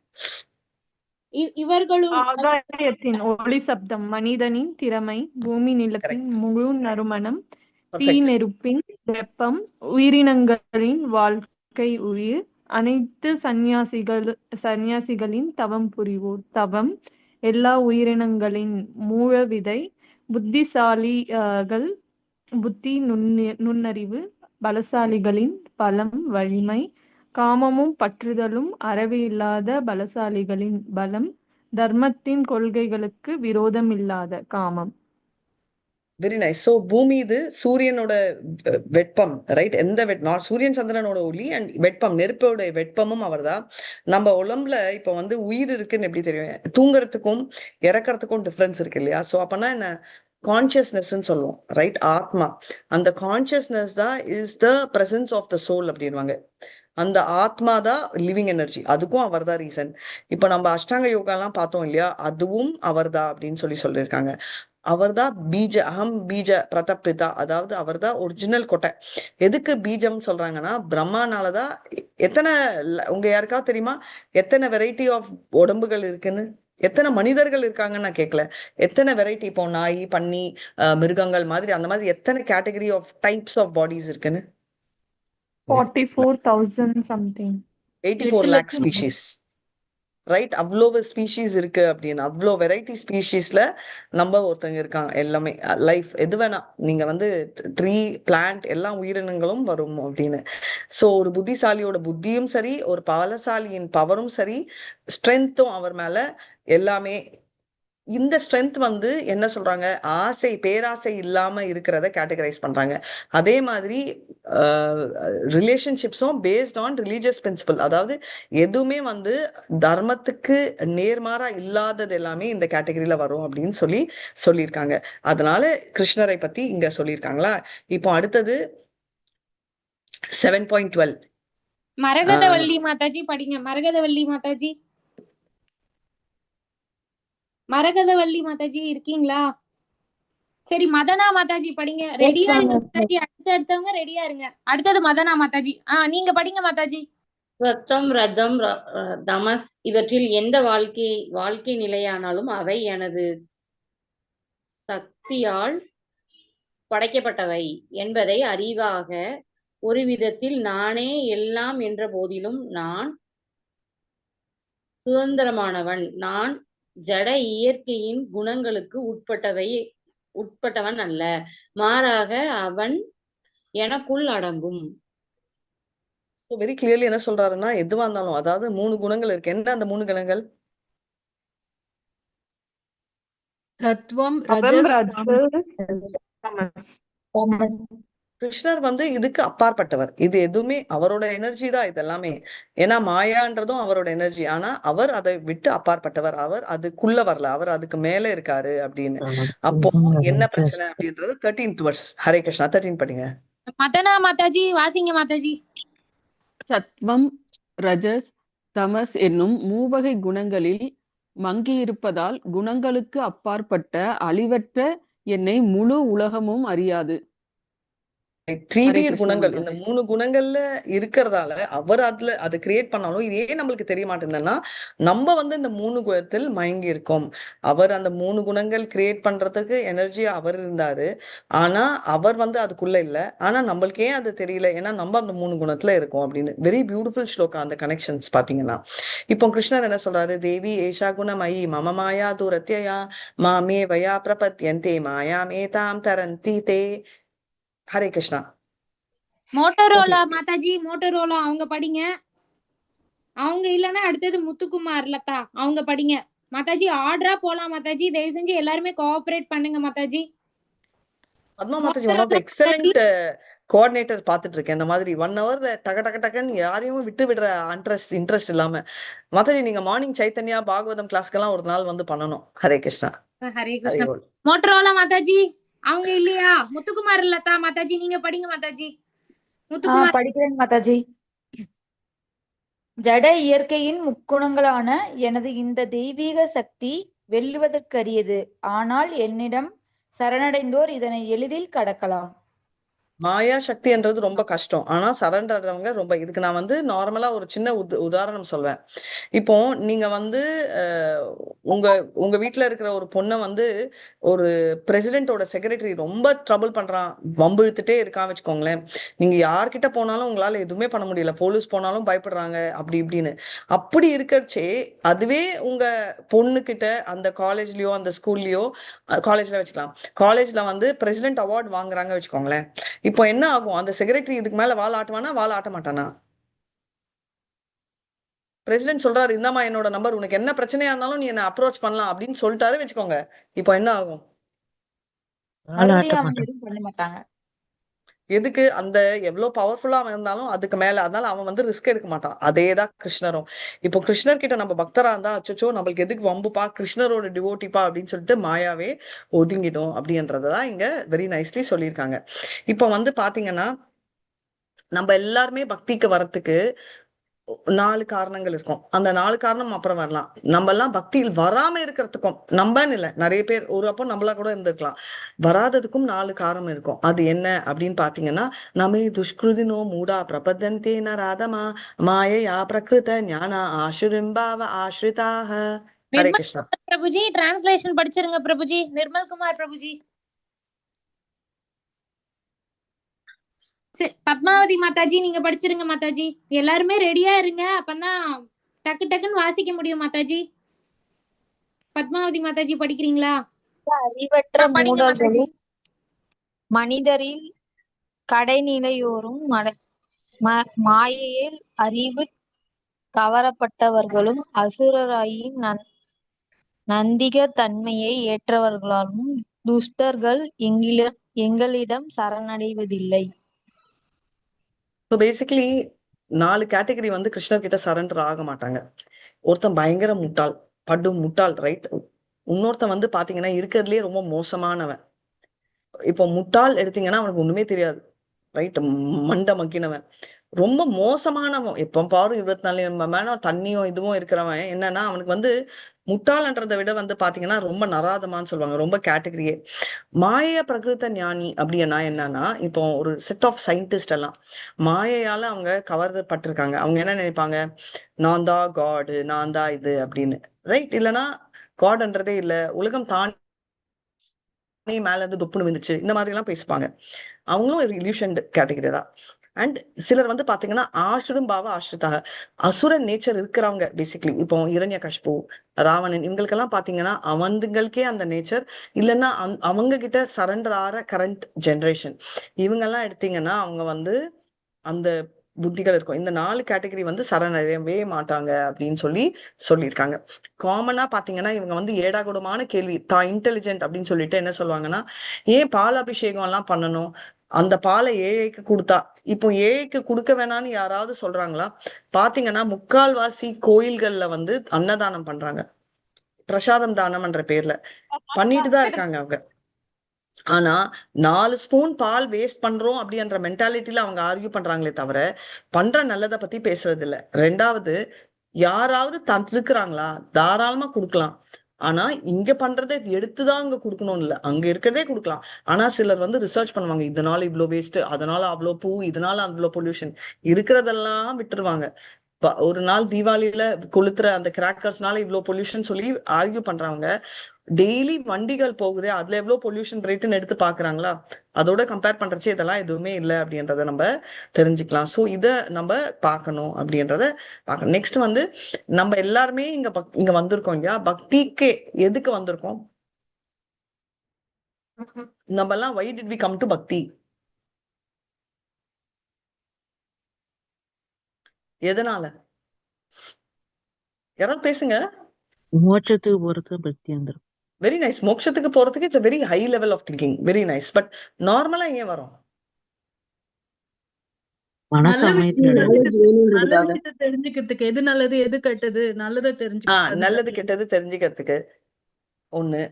இவர்களுள் ஆகாயத்தின் ஒளி சப்தம், மனிதனின் திறமை, பூமி நிலத்தின் கரெக்ட், முழு நறுமணம், தீ பர்ஃபெக்ட். நெருப்பின் வெப்பம், உயிரினங்களின் வாழ்க்கை உயிர், அனைத்து சந்நியாசிகளின் தவம் புரிவோர் தவம், எல்லா உயிரினங்களின் மூல விதை, புத்திசாலிகள் புத்தி நுண்ணறிவு, பலசாலிகளின் பலம் வலிமை, காமமும் பற்றுதலும் அறவே இல்லாத பலசாலிகளின் பலம், தர்மத்தின் கொள்கைகளுக்கு விரோதமில்லாத காமம். Very nice. ஸோ பூமி இது சூரியனோட வெப்பம், ரைட்? எந்த சூரியன் சந்திரனோட ஒளி அண்ட் வெப்பம், நெருப்போட வெப்பமும் அவர் தான். நம்ம உடம்புல இப்போ வந்து உயிர் இருக்குன்னு எப்படி தெரியும்? தூங்குறதுக்கும் இறக்கறதுக்கும் டிஃப்ரென்ஸ் இருக்கு இல்லையா? ஸோ அப்பனா என்ன? கான்சியஸ்னஸ்ன்னு சொல்லுவோம், ரைட்? ஆத்மா. அந்த கான்சியஸ்னஸ் தான் is the presence of the soul அப்படின்வாங்க. அந்த ஆத்மா தான் லிவிங் எனர்ஜி, அதுக்கும் அவர் தான் ரீசன். இப்போ நம்ம அஷ்டாங்க யோகாலாம் பார்த்தோம் இல்லையா, அதுவும் அவர் தான் அப்படின்னு சொல்லியிருக்காங்க. அவர் தான் பீஜ, அகம் பீஜ பிரதப்பிரிதா, அதாவது அவர் தான் ஒரிஜினல் கொட்டை. எதுக்கு பீஜம் சொல்றாங்கன்னா, பிரம்மானாலதான். எத்தனை உங்க யாருக்காவது தெரியுமா எத்தனை வெரைட்டி ஆஃப் உடம்புகள் இருக்குன்னு? எத்தனை மனிதர்கள் இருக்காங்கன்னு நான் கேட்கல, எத்தனை வெரைட்டி. இப்போ நாய், பன்னி, மிருகங்கள் மாதிரி அந்த மாதிரி எத்தனை category of types of bodies இருக்குன்னு? 44,000 something. 84 lakh species, right? அவ்வளோ ஸ்பீஷீஸ் இருக்கு அப்படின்னு, அவ்வளோ வெரைட்டி ஸ்பீஷீஸ்ல நம்ம ஒருத்தங்க இருக்காங்க. எல்லாமே லைஃப் எது வேணா, நீங்க வந்து ட்ரீ, பிளான்ட், எல்லா உயிரினங்களும் வரும் அப்படின்னு. ஸோ ஒரு புத்திசாலியோட புத்தியும் சரி, ஒரு பலசாலியின் பவரும் சரி, ஸ்ட்ரென்த்தும் அவர் மேல எல்லாமே. இந்த ஸ்ட்ரென்த் வந்து என்ன சொல்றாங்க? ஆசை, பேராசை இல்லாம இருக்கிறத கேட்டகரைஸ் பண்றாங்க. அதே மாதிரி ரிலேஷன்ஷிப்ஸும் பேஸ்ட் ஆன் ரிலீஜியஸ் பிரின்சிபல், அதாவது எதுவுமே வந்து தர்மத்துக்கு நேர்மாறா இல்லாதது எல்லாமே இந்த கேட்டகரியில வரும் அப்படின்னு சொல்லியிருக்காங்க. அதனால கிருஷ்ணரை பத்தி இங்க சொல்லியிருக்காங்களா? இப்போ அடுத்தது 7.12 மரகதவள்ளி மாதாஜி படிங்க. மரகதவள்ளி மாதாஜி, மரகதவள்ளி மாதாஜி இருக்கீங்களா? சரி, மதனா மாதாஜி படிங்க. ரெடியா இருங்க மாதாஜி, அடுத்தவங்க ரெடியா இருங்க. அடுத்தது மதனா மாதாஜி. நீங்க படிங்க மாதாஜி. சத்தம், ரதம், தமஸ் இவற்றில் எந்த வாழ்க்கை நிலையானாலும் அவை எனது சக்தியால் படைக்கப்பட்டவை என்பதை அறிவாக, ஒரு விதத்தில் நானே எல்லாம் என்ற போதிலும் நான் சுதந்திரமானவன். நான் ஜட இயற்கையின் குணங்களுக்கு உட்பட்டவன் அல்ல, மாறாக அவன் எனக்குள் அடங்கும். வெரி கிளியர்லி என்ன சொல்றாருன்னா, எதுவா இருந்தாலும், அதாவது 3 குணங்கள் இருக்கு. என்ன அந்த 3 குணங்கள்? சத்வம், கிருஷ்ணர் வந்து இதுக்கு அப்பாற்பட்டவர். இது எதுவுமே அவரோட எனர்ஜி தான் இது எல்லாமே. ஏன்னா மாயான்றதும் அவரோட எனர்ஜி. ஆனா அவர் அதை விட்டு அப்பாற்பட்டவர். அவர் அதுக்குள்ள வரல, அவர் அதுக்கு மேல இருக்காரு அப்படின்னு. அப்போ என்ன பிரச்சனை அப்படின்றது 13th verse. ஹரே கிருஷ்ணா, 13 படிங்க. மதனா மாதாஜி வாசிங்க மாதாஜி. சத்வம், ரஜஸ், தமஸ் என்னும் மூவகை குணங்களில் மங்கியிருப்பதால் குணங்களுக்கு அப்பாற்பட்ட அழிவற்ற என்னை முழு உலகமும் அறியாது. 3 குணங்கள், இந்த 3 குணங்கள்ல இருக்கிறதால அவர் அதை கிரியேட் பண்ணாலும் இது ஏன் நம்மளுக்கு தெரிய மாட்டேங்குதுன்னா, நம்ம வந்து இந்த 3 குணத்தில் மயங்கி இருக்கோம். அவர் அந்த 3 குணங்கள் கிரியேட் பண்றதுக்கு எனர்ஜி அவர் இருந்தாரு. ஆனா அவர் வந்து அதுக்குள்ள இல்ல. ஆனா நம்மளுக்கு ஏன் அது தெரியல? ஏன்னா நம்ம அந்த 3 குணத்துல இருக்கோம் அப்படின்னு. வெரி பியூட்டிஃபுல் ஸ்லோகா அந்த கனெக்ஷன்ஸ் பாத்தீங்கன்னா. இப்போ கிருஷ்ணர் என்ன சொல்றாரு? தேவி ஏஷா குணமயி மம மாயா தூரத்யயா மாமே வயா பிரபத்யந்தே மாயாமே தாம் தரந்தி தே. ஹரே கிருஷ்ணா. மோட்டரோலா மாதாஜி, மோட்டரோலா அவங்க படிங்க. அவங்க இல்லன்னா அடுத்தது முத்துக்குமார், லதா அவங்க படிங்க. மாதாஜி ஆர்டரா போலாம் மாதாஜி, தயவு செஞ்சு எல்லாருமே கோஆபரேட் பண்ணுங்க Mataji. Padma Mataji one of the excellent coordinator பாத்துட்டு இருக்கேன். இந்த மாதிரி 1 hour டக்குன்னு யாரையும் விடுற இன்ட்ரெஸ்ட் இல்லாம. மாதாஜி நீங்க மார்னிங் சைத்தன்யா பாகவதம் கிளாஸ்க்கெல்லாம் ஒரு நாள் வந்து பண்ணணும். ஹரே கிருஷ்ணா. ஹரே கிருஷ்ணா. மோட்டரோலா மாதாஜி அவங்க இல்லையா? முத்துக்குமார், லதா மாதாஜி நீங்க படிங்க மாதாஜி. முத்துக்குமார் படிக்கிறேன் மாதாஜி. ஜட இயற்கையின் முக்குணங்களான எனது இந்த தெய்வீக சக்தி வெல்லுவதற்கரியது. ஆனால் என்னிடம் சரணடைந்தோர் இதனை எளிதில் கடக்கலாம். மாயா சக்தின்றது ரொம்ப கஷ்டம். ஆனா சரண்டர்றவங்க ரொம்ப இதுக்கு நான் வந்து நார்மலா ஒரு சின்ன உதாரணம் சொல்வேன். இப்போ நீங்க வந்து உங்க உங்க வீட்டுல இருக்கிற ஒரு பொண்ணை வந்து ஒரு பிரசிடென்ட்டோட செக்ரட்டரி ரொம்ப ட்ரபிள் பண்றான், வம்பு இழுத்துட்டே இருக்கான்னு வச்சுக்கோங்களேன். நீங்க யார்கிட்ட போனாலும் உங்களால எதுவுமே பண்ண முடியல, போலீஸ் போனாலும் பயப்படுறாங்க அப்படி இப்படின்னு. அப்படி இருக்கச்சே அதுவே உங்க பொண்ணுகிட்ட அந்த காலேஜ்லயோ அந்த ஸ்கூல்லயோ, காலேஜ்ல வச்சுக்கலாம், காலேஜ்ல வந்து பிரசிடென்ட் அவார்ட் வாங்குறாங்க வச்சுக்கோங்களேன். இப்போ என்ன ஆகும்? அந்த செக்ரட்டரி இதுக்கு மேல வால் ஆட்டுவானா, வால் ஆட்ட மாட்டானா? பிரசிடென்ட் சொல்றாரு, இந்தாமா என்னோட நம்பர், உனக்கு என்ன பிரச்சனையா இருந்தாலும் நீ என்ன அப்ரோச் பண்ணலாம் அப்படின்னு சொல்லிட்டாரு வச்சுக்கோங்க. இப்போ என்ன ஆகும்? மறுபடியும் அவங்க எதுவும் பண்ண மாட்டாங்க. எதுக்கு? அந்த எவ்வளவு பவர்ஃபுல்லா அவன் இருந்தாலும் அதுக்கு மேல, அதனால அவன் வந்து ரிஸ்க் எடுக்க மாட்டான். அதேதான் கிருஷ்ணரும். இப்போ கிருஷ்ணர் கிட்ட நம்ம பக்தரா இருந்தா, அச்சோ நம்மளுக்கு எதுக்கு வம்புப்பா, கிருஷ்ணரோட டிவோட்டிப்பா அப்படின்னு சொல்லிட்டு மாயாவே ஒதுங்கிடும் அப்படின்றதான் இங்க வெரி நைஸ்லி சொல்லியிருக்காங்க. இப்போ வந்து பாத்தீங்கன்னா நம்ம எல்லாருமே பக்திக்கு வரத்துக்கு 4 காரணங்கள் இருக்கும். அந்த 4 காரணம் அப்புறம் வரலாம். நம்ம எல்லாம் பக்தியில் வராம இருக்கிறதுக்கும், நம்பன்னு இல்ல, நிறைய பேர் ஒரு அப்போ நம்மளா கூட இருந்திருக்கலாம், வராததுக்கும் 4 காரணம் இருக்கும். அது என்ன அப்படின்னு பாத்தீங்கன்னா, நமே துஷ்கிருதினோ மூடா பிரபதந்தே நராதமா மாயையா பிரகிருத ஞான ஆசுரிம்பாவ ஆஸ்ரிதாக. ஹரே கிருஷ்ணா. பிரபுஜி டிரான்ஸ்லேஷன் படிச்சிருங்க பிரபுஜி. நிர்மல் குமார் பிரபுஜி. பத்மாவதி மாதாஜி நீங்க படிச்சிருங்க மாதாஜி. எல்லாருமே ரெடியா இருங்க, அப்பதான் டக்கு டக்குன்னு வாசிக்க முடியும் மாதாஜி. பத்மாவதி மாதாஜி படிக்கிறீங்களா? அறிவற்ற படிங்க மாதாஜி. மூடர்களும் மனிதரில் கடைநிலையோரும் மாயையில் அறிவு கவரப்பட்டவர்களும் அசுரராயின் நந்திக தன்மையை ஏற்றவர்களாலும் துஷ்டர்கள் எங்களிடம் சரணடைவதில்லை. ஸோ பேசிக்கலி 4 கேட்டகரி வந்து கிருஷ்ணர் கிட்ட சரண்டர் ஆக மாட்டாங்க. ஒருத்தன் பயங்கர முட்டாள், படு முட்டாள், ரைட்? இன்னொருத்தன் வந்து பாத்தீங்கன்னா இருக்கிறதுலயே ரொம்ப மோசமானவன். இப்போ முட்டாள் எடுத்தீங்கன்னா அவனுக்கு ஒண்ணுமே தெரியாது, ரைட்? மண்டை மக்கினவன், ரொம்ப மோசமானவன். எப்ப பாரு 24 மேல தண்ணியும் இதுவும் இருக்கிறவன் என்னன்னா அவனுக்கு வந்து முட்டாள்ன்றதை விட வந்து பாத்தீங்கன்னா ரொம்ப நராதமான்னு சொல்லுவாங்க, ரொம்ப கேட்டகரியே. மாய பிரகிருத ஞானி அப்படின்னா என்னன்னா, இப்போ ஒரு செட் ஆஃப் சயின்டிஸ்ட் எல்லாம் மாயையால அவங்க கவர்ப்பட்டிருக்காங்க. அவங்க என்ன நினைப்பாங்க, நான் தான் காடு, நான் தான் இது அப்படின்னு, ரைட்? இல்லைன்னா காட்ன்றதே இல்ல, உலகம் தாண்டி மேல இருந்து தொப்புன்னு விழுந்துச்சு, இந்த மாதிரி எல்லாம் பேசுவாங்க. அவங்களும் ஒரு இல்யூஷன் கேட்டகரி தான். அண்ட் சிலர் வந்து பாத்தீங்கன்னா ஆசுரும் பாவ ஆசிரிதாக, அசுர நேச்சர் இருக்கிறவங்க. பேசிக்கலி இப்போ இரண்யகசிபு, ராவணன், இவங்களுக்கெல்லாம் பாத்தீங்கன்னா அவங்களுக்கே அந்த நேச்சர் இல்லைன்னா அவங்க கிட்ட சரண்டர் ஆற கரண்ட் ஜென்ரேஷன், இவங்கெல்லாம் எடுத்தீங்கன்னா அவங்க வந்து அந்த புத்திகள் இருக்கும். இந்த 4 கேட்டகரி வந்து சரணடையவே மாட்டாங்க அப்படின்னு சொல்லியிருக்காங்க. காமனா பாத்தீங்கன்னா இவங்க வந்து ஏடாகூடமான கேள்வி, தான் இன்டெலிஜென்ட் அப்படின்னு சொல்லிட்டு என்ன சொல்லுவாங்கன்னா, ஏன் பால் அபிஷேகம் எல்லாம் பண்ணணும், அந்த பாலை ஏழைக்கு கொடுத்தா, இப்போ ஏழைக்கு கொடுக்க வேணாம்னு யாராவது சொல்றாங்களா? பாத்தீங்கன்னா முக்கால்வாசி கோயில்கள்ல வந்து அன்னதானம் பண்றாங்க, பிரசாதம் தானம் என்ற பேர்ல பண்ணிட்டுதான் இருக்காங்க அவங்க. ஆனா 4 ஸ்பூன் பால் வேஸ்ட் பண்றோம் அப்படின்ற மென்டாலிட்டியில அவங்க ஆர்கியூ பண்றாங்களே தவிர பண்ற நல்லதை பத்தி பேசுறது இல்ல. 2வது, யாராவது தடுக்கிறாங்களா? தாராளமா கொடுக்கலாம். ஆனா இங்க பண்றதை எடுத்துதான் அங்க கொடுக்கணும்னு இல்ல, அங்க இருக்கிறதே கொடுக்கலாம். ஆனா சிலர் வந்து ரிசர்ச் பண்ணுவாங்க, இதனால இவ்வளவு வேஸ்ட், அதனால அவ்வளவு பூ, இதனால அவ்வளவு பொல்யூஷன், இருக்கிறதெல்லாம் விட்டுருவாங்க. ஒரு நாள் தீபாவளியில கொளுத்துற அந்த கிராக்கர்ஸ்னால இவ்வளவு பொல்யூஷன் சொல்லி ஆர்கியூ பண்றவங்க, டெய்லி வண்டிகள் போகுது, அதுல எவ்வளவு பொல்யூஷன் ரேட்டுன்னு எடுத்து பாக்குறாங்களா? அதோட கம்பேர் பண்றச்சு இதெல்லாம் எதுவுமே இல்லை அப்படின்றத நம்ம தெரிஞ்சுக்கலாம். சோ இத நம்ம பார்க்கணும் அப்படின்றத பார்க்கணும். நெக்ஸ்ட் வந்து நம்ம எல்லாருமே இங்க வந்திருக்கோம் இல்லையா, பக்திக்கு எதுக்கு வந்திருக்கோம் நம்ம எல்லாம்? why did we come to பக்தி? எதனால? யாராவது பேசுங்க. மோட்சத்துக்கு போறது பக்தி வந்துரும். Very nice. மோட்சத்துக்கு போறதுக்கு it's a very high level of thinking, very nice. But நார்மலா ஏன் வரும்? தெரிஞ்சுக்கிறதுக்கு. எது நல்லது எது கெட்டது, நல்லது கெட்டது தெரிஞ்சுக்கிறதுக்கு ஒண்ணு.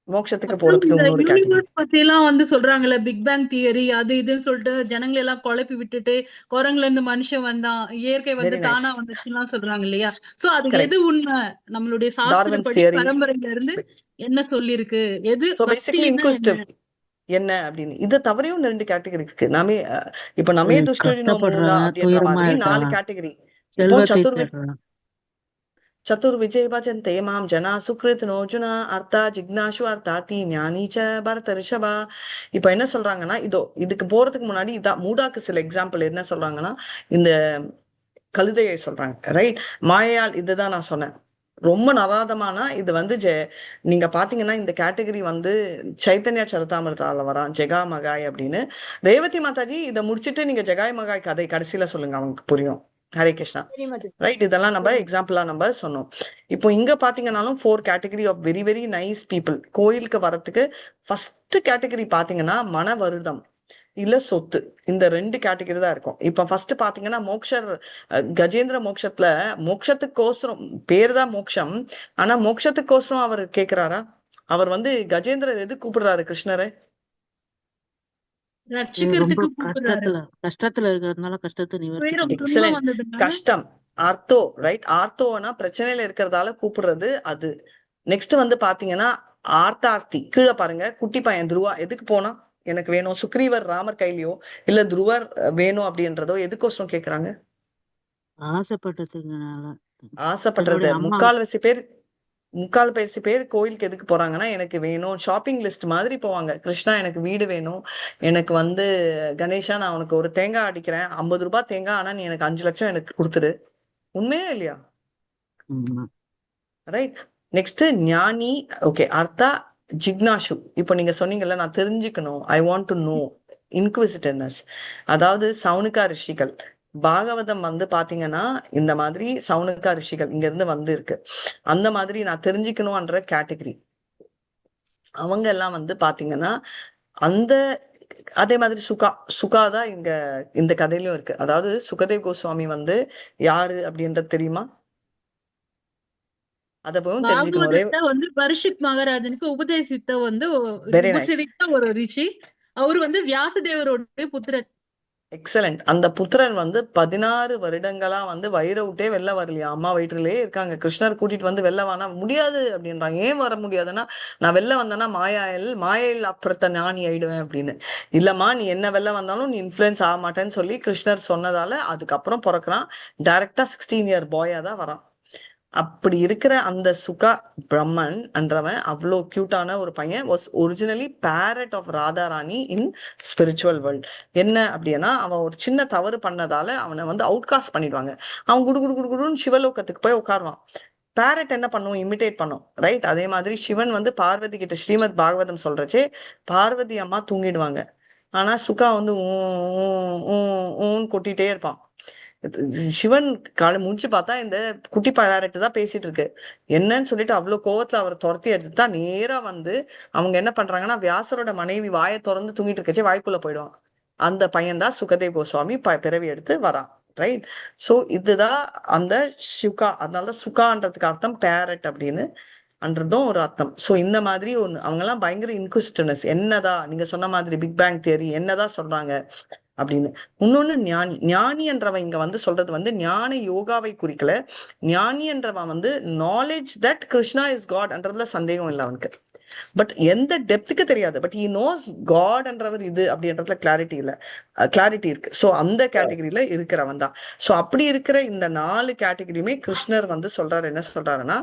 மோட்சத்துக்கு அப்புறம் போறதுக்கு இந்த இன்னொரு கேட்டகரி. யூனிவர்ஸ் பத்தி எல்லாம் வந்து சொல்றாங்கல்ல, பிக் பேங் தியரி அது இதுன்னு சொல்லிட்டு ஜனங்களை எல்லாம் குழப்பி விட்டுட்டு குரங்குல இருந்து மனுஷன் வந்தான், இயற்கை வந்து வெரி நைஸ், தானா வந்துச்சுலாம் சொல்றாங்க இல்லையா? சோ அது கரெக்ட். எது உண்மை? நம்மளுடைய டார்வின்ஸ் சாஸ்திரப்படி தியரி. பரம்பரையில இருந்து என்ன சொல்லிருக்கு, எது ஸோ பேசிக்கலி பக்தின்னா இன்குவிசிட்டிவ் என்ன? என்ன அப்படின்னு இதை தவிரையும் 2 கேட்டகரி இருக்கு. நாமே இப்ப நமே துஷ்டரினோ மூலா கஷ்டப்படுறாங்க, அப்படின்ற துயரமா மாதிரி 4 இருக்காங்க, கேட்டகரி. இப்போ செல்வத்தை தேடுறாங்க. चतुर्विजय भजन्ते मां जना सुकृतनो अर्जुना அர்த்தா ஜிக்னாஷு அர்த்தார்த்தி ஞானீச்ச பரத ரிஷபா. இப்போ என்ன சொல்றாங்கன்னா, இதுக்கு போறதுக்கு முன்னாடி இதான் மூடாக்கு சில எக்ஸாம்பிள் என்ன சொல்றாங்கன்னா, இந்த கழுதையை சொல்றாங்க, ரைட்? மாயால் இதுதான் நான் சொன்னேன். ரொம்ப நராதமானா இது வந்து நீங்க பாத்தீங்கன்னா இந்த கேட்டகரி வந்து சைத்தன்யா சரிதாமிரதால வரான், ஜெகா மகாய் அப்படின்னு. ரேவதி மாதாஜி இதை முடிச்சுட்டு நீங்க ஜெகாய் மகாய் கதை கடைசியில சொல்லுங்க, அவங்களுக்கு புரியும். ஹரே கிருஷ்ணா. ரைட், இதெல்லாம் நம்ம எக்ஸாம்பிளா நம்ம சொன்னோம். இப்போ இங்க பாத்தீங்கன்னாலும் 4 category of very very nice people. கோயிலுக்கு வரத்துக்கு ஃபர்ஸ்ட் கேட்டகரி பாத்தீங்கன்னா மன வருதம் இல்ல சொத்து, இந்த 2 கேட்டகரி தான் இருக்கும். இப்ப ஃபர்ஸ்ட் பாத்தீங்கன்னா மோக்ஷர் கஜேந்திர மோட்சத்துல மோட்சத்துக்கோசரம் பேர் தான் மோட்சம், ஆனா மோட்சத்துக்கோசரம் அவர் கேக்குறாரா? அவர் வந்து கஜேந்திரர் எது கூப்பிடுறாரு கிருஷ்ணரை? ரொம்ப ரட்சிக்கிறதுக்கு கூப்பிடுறாரு. கஷ்டத்துல இருக்கிறதுனால கஷ்டத்தை நிவர்த்தி துயரம் பண்ண. துன்பம் எக்ஸலென்ட். வந்ததுனால கஷ்டம் ஆர்த்தோ, ரைட்? ஆர்த்தோனா பிரச்சனையில இருக்கிறதால கூப்பிடுறது அது. நெக்ஸ்ட் வந்து பாத்தீங்கன்னா ஆர்த்தார்த்தி, கீழே பாருங்க, குட்டி பையன் துருவா எதுக்கு போனா எனக்கு வேணும், சுக்ரீவர் ராமர் கையிலயோ இல்ல துருவர் வேணும் அப்படின்றதோ எதுக்கோசரம் கேக்குறாங்க? ஆசைப்பட்டதுனால. ஆசைப்படுறது. தன்னுடைய அம்மா முக்கால் பேசி பேர் கோயிலுக்கு எதுக்கு போறாங்கன்னா, எனக்கு வேணும், ஷாப்பிங் லிஸ்ட் மாதிரி போவாங்க. கிருஷ்ணா எனக்கு வீடு வேணும், எனக்கு வந்து கணேஷா நான் உனக்கு ஒரு தேங்காய் அடிக்கிறேன், 50 ரூபாய் தேங்காய், ஆனா நீ எனக்கு 5 லட்சம் எனக்கு கொடுத்துடு. உண்மையா இல்லையா? ரைட். நெக்ஸ்ட் ஞானி. ஓகே, அர்த்தா ஜிக்னாஷு. இப்போ நீங்க சொன்னீங்கல்ல, நான் தெரிஞ்சுக்கணும், ஐ வாண்ட் டு நோ, இன்குவிசிட்டிவ்னஸ். அதாவது சவுனிகா ரிஷிகள் பாகவதம் வந்து பாத்தீங்கன்னா இந்த மாதிரி சவுனிகா ரிஷிகள் இங்க இருந்து வந்து இருக்கு. அந்த மாதிரி நான் தெரிஞ்சுக்கணும்ன்ற கேட்டகரி அவங்க எல்லாம் வந்து பாத்தீங்கன்னா அந்த அதே மாதிரி சுகாதான் இங்க இந்த கதையிலும் இருக்கு. அதாவது சுகதேவ் கோஸ்வாமி வந்து யாரு அப்படின்றது தெரியுமா? அத போயும் தெரிஞ்சுக்கணும். பாகவதத்தை வந்து பரிஷித் மகாராஜனுக்கு உபதேசித்த வந்து வெரி நைஸ், உபசரித்த ஒரு ரிஷி. அவர் வந்து வியாசதேவருடைய புத்திரன். எக்ஸலண்ட். அந்த புத்திரன் வந்து 16 வருடங்களா வந்து வயிறை விட்டே வெளில வரலையா, அம்மா வயிற்றுலயே இருக்காங்க. கிருஷ்ணர் கூட்டிட்டு வந்து வெளில வானா முடியாது அப்படின்றாங்க. ஏன் வர முடியாதுன்னா, நான் வெளில வந்தேன்னா மாயையில் அப்புறத்த ஞானி ஆயிடுவேன் அப்படின்னு. இல்லம்மா, நீ என்ன வெளில வந்தாலும் நீ இன்ஃபுளுன்ஸ் ஆக மாட்டேன்னு சொல்லி கிருஷ்ணர் சொன்னதால அதுக்கப்புறம் பிறக்கிறான். டைரக்டா 16 இயர் பாயா தான் வரான். அப்படி இருக்கிற அந்த சுகா பிரம்மன் என்றவன் அவ்வளோ கியூட்டான ஒரு பையன். Was originally parrot of Radha Rani in spiritual world. என்ன அப்படின்னா, அவன் ஒரு சின்ன தவறு பண்ணதால அவனை வந்து அவுட்காஸ்ட் பண்ணிடுவாங்க. அவன் குடுன்னு சிவலோகத்துக்கு போய் உட்காருவான். பேரட் என்ன பண்ணும்? இமிட்டேட் பண்ணும், ரைட்? அதே மாதிரி சிவன் வந்து பார்வதி கிட்ட ஸ்ரீமத் பாகவதம் சொல்றச்சே பார்வதி அம்மா தூங்கிடுவாங்க. ஆனா சுகா வந்து ஊன்னு கொட்டிட்டே இருப்பான். சிவன் காலை முடிச்சு பார்த்தா இந்த குட்டி பேரட் தான் பேசிட்டு இருக்கு. என்னன்னு சொல்லிட்டு அவ்வளவு கோவத்துல அவரை துரத்தி எடுத்துட்டா நேரா வந்து அவங்க என்ன பண்றாங்கன்னா, வியாசரோட மனைவி வாயை திறந்து தூங்கிட்டு இருக்கச்சே வாய்க்குள்ள போயிடுவான். அந்த பையன் தான் சுகதேவ் கோஸ்வாமி பிறவி எடுத்து வரான், ரைட்? சோ இதுதான் அந்த சுகா. அதனாலதான் சுகான்றதுக்கு அர்த்தம் பேரட் அப்படின்னு அன்றதும் ஒரு அர்த்தம். சோ இந்த மாதிரி அவங்க எல்லாம் பயங்கர இன்குவிசிட்டிவ்னஸ். என்னதான் நீங்க சொன்ன மாதிரி பிக் பேங் தியரி என்னதான் சொல்றாங்க அப்படின்னு. இன்னொன்னு ஞானி என்றவன் இங்க வந்து சொல்றது வந்து ஞான யோகாவை குறிக்கல. ஞானி என்றவன் வந்து knowledge that Krishna is God என்றதுல சந்தேகம் இல்லை அவனுக்கு. பட் எந்த டெப்த்துக்கு தெரியாது, பட் ஹி நோஸ் காட் என்றவர் இது அப்படின்றதுல கிளாரிட்டி இல்ல, கிளாரிட்டி இருக்கு. சோ அந்த கேட்டகரியில இருக்கிறவன் தான். சோ அப்படி இருக்கிற இந்த 4 கேட்டகரியுமே கிருஷ்ணர் வந்து சொல்றாரு. என்ன சொல்றாருன்னா,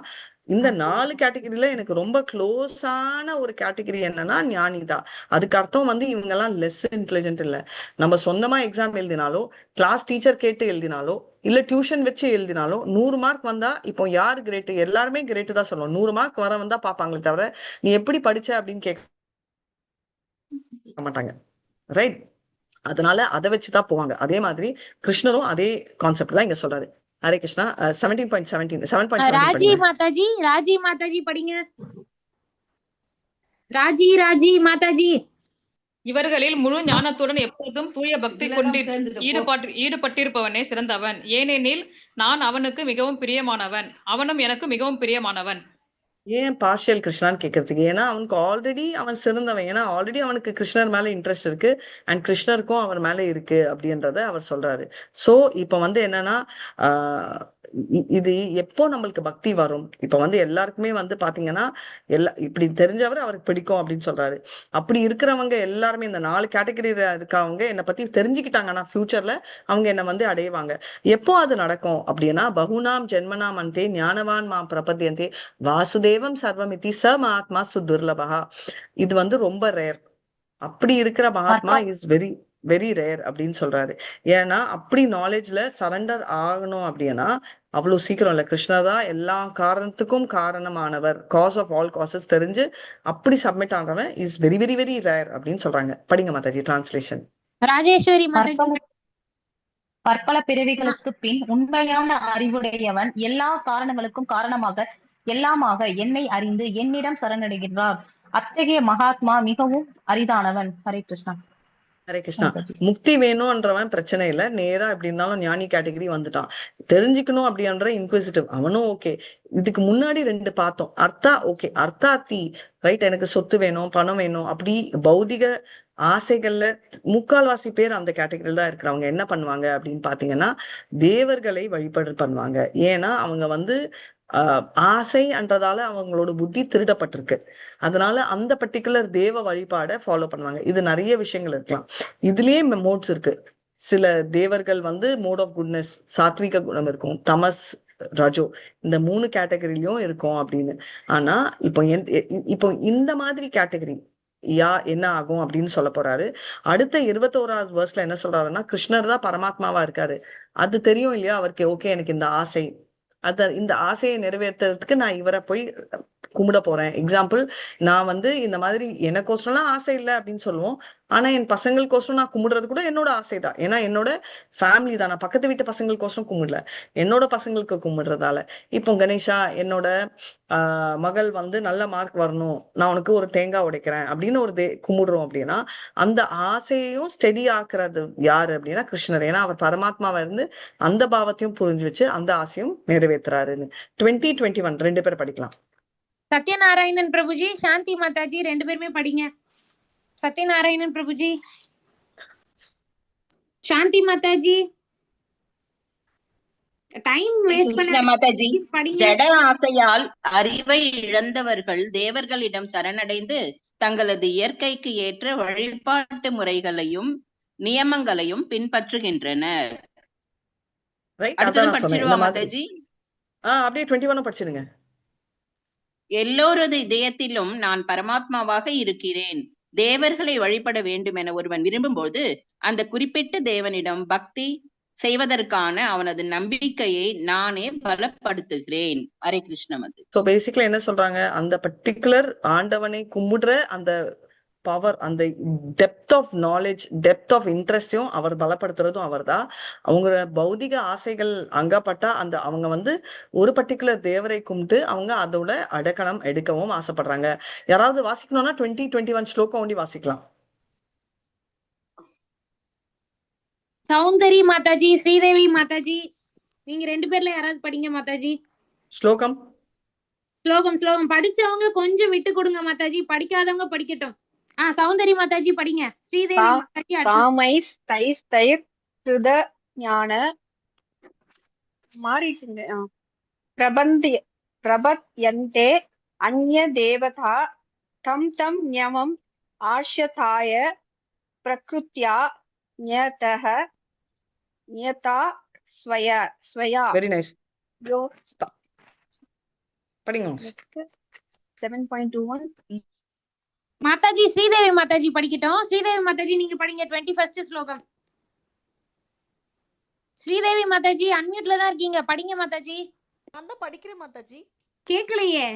இந்த 4 கேட்டகரியில எனக்கு ரொம்ப க்ளோஸான ஒரு கேட்டகரி என்னன்னா ஞானி தான். அதுக்கு அர்த்தம் வந்து இவங்க எல்லாம் லெஸ் இன்டெலிஜென்ட் இல்ல. நம்ம சொந்தமா எக்ஸாம் எழுதினாலோ, கிளாஸ் டீச்சர் கேட்டு எழுதினாலோ, இல்ல டியூஷன் வச்சு எழுதினாலோ 100 மார்க் வந்தா இப்போ யாரு கிரேட்? எல்லாருமே கிரேட் தான் சொல்லுவோம். 100 மார்க் வர வந்தா பாப்பாங்களே தவிர நீ எப்படி படிச்ச அப்படின்னு கேட்க மாட்டாங்க, ரைட்? அதனால அதை வச்சுதான் போவாங்க. அதே மாதிரி கிருஷ்ணரும் அதே கான்செப்ட் தான் இங்க சொல்றாரு. ஹரே கிருஷ்ணா. 17.17 ராஜி மாதாஜி படிங்க. ராஜி மாதாஜி. இவர்களில் முழு ஞானத்துடன் எப்போதும் தூய பக்தி ஈடுபட்டிருப்பவனே சிறந்தவன். ஏனெனில் நான் அவனுக்கு மிகவும் பிரியமானவன், அவனும் எனக்கு மிகவும் பிரியமானவன். ஏன் பார்ஷியல் கிருஷ்ணான்னு கேட்கறதுக்கு, ஏன்னா அவனுக்கு ஆல்ரெடி அவன் சிறந்தவன், ஏன்னா ஆல்ரெடி அவனுக்கு கிருஷ்ணர் மேல இன்ட்ரெஸ்ட் இருக்கு அண்ட் கிருஷ்ணருக்கும் அவர் மேல இருக்கு அப்படின்றத அவர் சொல்றாரு. சோ இப்ப வந்து என்னன்னா ஆஹ் இது எப்போ நம்மளுக்கு பக்தி வரும், இப்ப வந்து எல்லாருக்குமே வந்து பாத்தீங்கன்னா இப்படி தெரிஞ்சவர் அவருக்கு பிடிக்கும் அப்படின்னு சொல்றாரு. அப்படி இருக்கிறவங்க எல்லாருமே இந்த 4 கேட்டகரியில இருக்கவங்க என்னை பத்தி தெரிஞ்சுக்கிட்டாங்கன்னா ஃபியூச்சர்ல அவங்க என்ன வந்து அடைவாங்க. எப்போ அது நடக்கும் அப்படின்னா, பகுனாம் ஜென்மனாம் அந்தே ஞானவான் மா பிரபத்தியந்தே வாசுதேவம் சர்வமிதி ச மகாத்மா சுதுர்லபா. இது வந்து ரொம்ப ரேர். அப்படி இருக்கிற Mahatma is very very rare அப்படின்னு சொல்றாரு. ஏன்னா அப்படி நாலேஜ்ல சரண்டர் ஆகணும் அப்படின்னா அவ்வளவு சீக்கிரம் இல்ல. கிருஷ்ணர் தான் எல்லா காரணத்துக்கும் காரணமானவர், காஸ் ஆஃப் ஆல் காசஸ் தெரிஞ்சு அப்படி சப்மிட் ஆனவன் is very very very rare அப்படின்னு சொல்றாங்க. படிங்க மாதாஜி டிரான்ஸ்லேஷன். ராஜேஸ்வரி மாதாஜி. பற்பல பிறவிகளுக்கு பின் உண்மையான அறிவுடையவன் எல்லா காரணங்களுக்கும் காரணமாக எல்லாமாக என்னை அறிந்து என்னிடம் சரணடைகிறார். அத்தகைய மகாத்மா மிகவும் அரிதானவன். ஹரே கிருஷ்ணா. ஹரே கிருஷ்ணா. முக்தி வேணும்ன்றவன் பிரச்சனை இல்ல, நேரா எப்படி இருந்தாலும் ஞானி கேட்டகரி வந்துட்டான். தெரிஞ்சுக்கணும் அப்படின்ற இன்க்விசிட்டிவ் அவனும் ஓகே. இதுக்கு முன்னாடி 2 பார்த்தோம். அர்த்தா ஓகே, அர்த்தாத்தி ரைட், எனக்கு சொத்து வேணும் பணம் வேணும் அப்படி பௌதிக ஆசைகள்ல 3/4 பேர் அந்த கேட்டகரியில தான் இருக்கிறவங்க என்ன பண்ணுவாங்க அப்படின்னு பாத்தீங்கன்னா தேவர்களை வழிபாடு பண்ணுவாங்க. ஏன்னா அவங்க வந்து ஆசைன்றதால அவங்களோட புத்தி திருடப்பட்டிருக்கு. அதனால அந்த பர்டிகுலர் தேவ வழிபாடை ஃபாலோ பண்ணுவாங்க. இது நிறைய விஷயங்கள் இருக்கலாம். இதுலயே மோட்ஸ் இருக்கு. சில தேவர்கள் வந்து மோட் ஆஃப் குட்னஸ் சாத்விக குணம் இருக்கும், தமஸ் ரஜோ இந்த 3 கேட்டகரியிலயும் இருக்கும் அப்படின்னு. ஆனா இப்போ இந்த மாதிரி கேட்டகரி என்ன ஆகும் அப்படின்னு சொல்ல போறாரு. அடுத்த 21வது வேர்ஸ்ல என்ன சொல்றாருன்னா, கிருஷ்ணர் தான் பரமாத்மாவா இருக்காரு, அது தெரியும் இல்லையா அவருக்கு. ஓகே, எனக்கு இந்த ஆசை, இந்த ஆசையை நிறைவேற்றுறதுக்கு நான் இவரை போய் கும்பிட போறேன். எக்ஸாம்பிள், நான் வந்து இந்த மாதிரி எனக்கோசரம்லாம் ஆசை இல்லை அப்படின்னு சொல்லுவோம். ஆனா என் பசங்களுக்கோசரம் நான் கும்பிடுறது கூட என்னோட ஆசைதான். ஏன்னா என்னோட ஃபேமிலி தான். நான் பக்கத்து வீட்டு பசங்களுக்கோசரம் கும்பிடல, என்னோட பசங்களுக்கு கும்பிடுறதால. இப்போ கணேஷா, என்னோட மகள் வந்து நல்ல மார்க் வரணும், நான் உனக்கு ஒரு தேங்காய் உடைக்கிறேன் அப்படின்னு ஒரு கும்பிடுறோம் அப்படின்னா அந்த ஆசையையும் ஸ்டெடி ஆக்குறது யாரு அப்படின்னா கிருஷ்ணர். ஏன்னா அவர் பரமாத்மாவா இருந்து அந்த பாவத்தையும் புரிஞ்சு வச்சு அந்த ஆசையும் நிறைவேற்றுறாருன்னு. 2021 2 பேர் படிக்கலாம். சத்யநாராயணன் பிரபுஜி, சாந்தி மாதாஜி 2 பேருமே படிங்க. சத்யநாராயணன் பிரபுஜி, சாந்தி மாதாஜி. டைம் வேஸ்ட் பண்ண மாதாஜி. படிங்க. ஜட ஆசையால் அறிவை இழந்தவர்கள் தேவர்களிடம் சரணடைந்து தங்களது இயற்கைக்கு ஏற்ற வழிபாட்டு முறைகளையும் நியமங்களையும் பின்பற்றுகின்றனர். மாதாஜி. அப்படியே 21 படிச்சிருங்க. எல்லோரது இதயத்திலும் நான் பரமாத்மாவாக இருக்கிறேன். தேவர்களை வழிபட வேண்டும் என ஒருவன் விரும்பும்போது அந்த குறிப்பிட்ட தேவனிடம் பக்தி செய்வதற்கான அவனது நம்பிக்கையை நானே பலப்படுத்துகிறேன். ஹரே கிருஷ்ணமது. சோ பேசிக்கலா என்ன சொல்றாங்க, அந்த பர்டிகுலர் ஆண்டவனை கும்பிடுற அந்த பவர், அந்த depth of knowledge, depth of இன்ட்ரெஸ்டையும் அவர் பலப்படுத்துறதும் அவர் தான். அவங்க பௌதிக ஆசைகள் அங்கப்பட்டா அவங்க வந்து ஒரு பர்டிகுலர் தேவரை கும்பிட்டு அவங்க அதோட அடக்கணம் எடுக்கவும் ஆசைப்படுறாங்க. யாராவது வாசிக்கணும்னா 2021 ஸ்லோகம் ஒண்டி வாசிக்கலாம். சௌந்தரி மாதாஜி, ஸ்ரீதேவி மாதாஜி, நீங்க 2 பேர்ல யாராவது படிங்க மாதாஜி. ஸ்லோகம் ஸ்லோகம் படிச்சவங்க கொஞ்சம் விட்டு கொடுங்க மாதாஜி, படிக்காதவங்க படிக்கட்டும். சௌந்தரி மாதாஜி படிங்க. ஸ்ரீதேவி மாதாஜி காமைஸ் தைஸ் தைர் சுத ஞான மாறிடுச்சுங்க. பிரபத்யந்தே அந்ய தேவதா தம் தம் ஞமம் ஆஷ்யதாய பிரகிருத்யா ஞதஹ ஞதா ஸ்வயா. Very nice. படிங்க. 7.21 மாதாஜி. ஸ்ரீதேவி மாதாஜி படிக்கட்டும். ஸ்ரீதேவி மாதாஜி நீங்க படிங்க 21st ஸ்லோகம். ஸ்ரீதேவி மாதாஜி அன்மியூட்ல தான் இருக்கீங்க, படிங்க மாதாஜி. நான் தான் படிக்கிறேன் மாதாஜி. கேக்கலையே.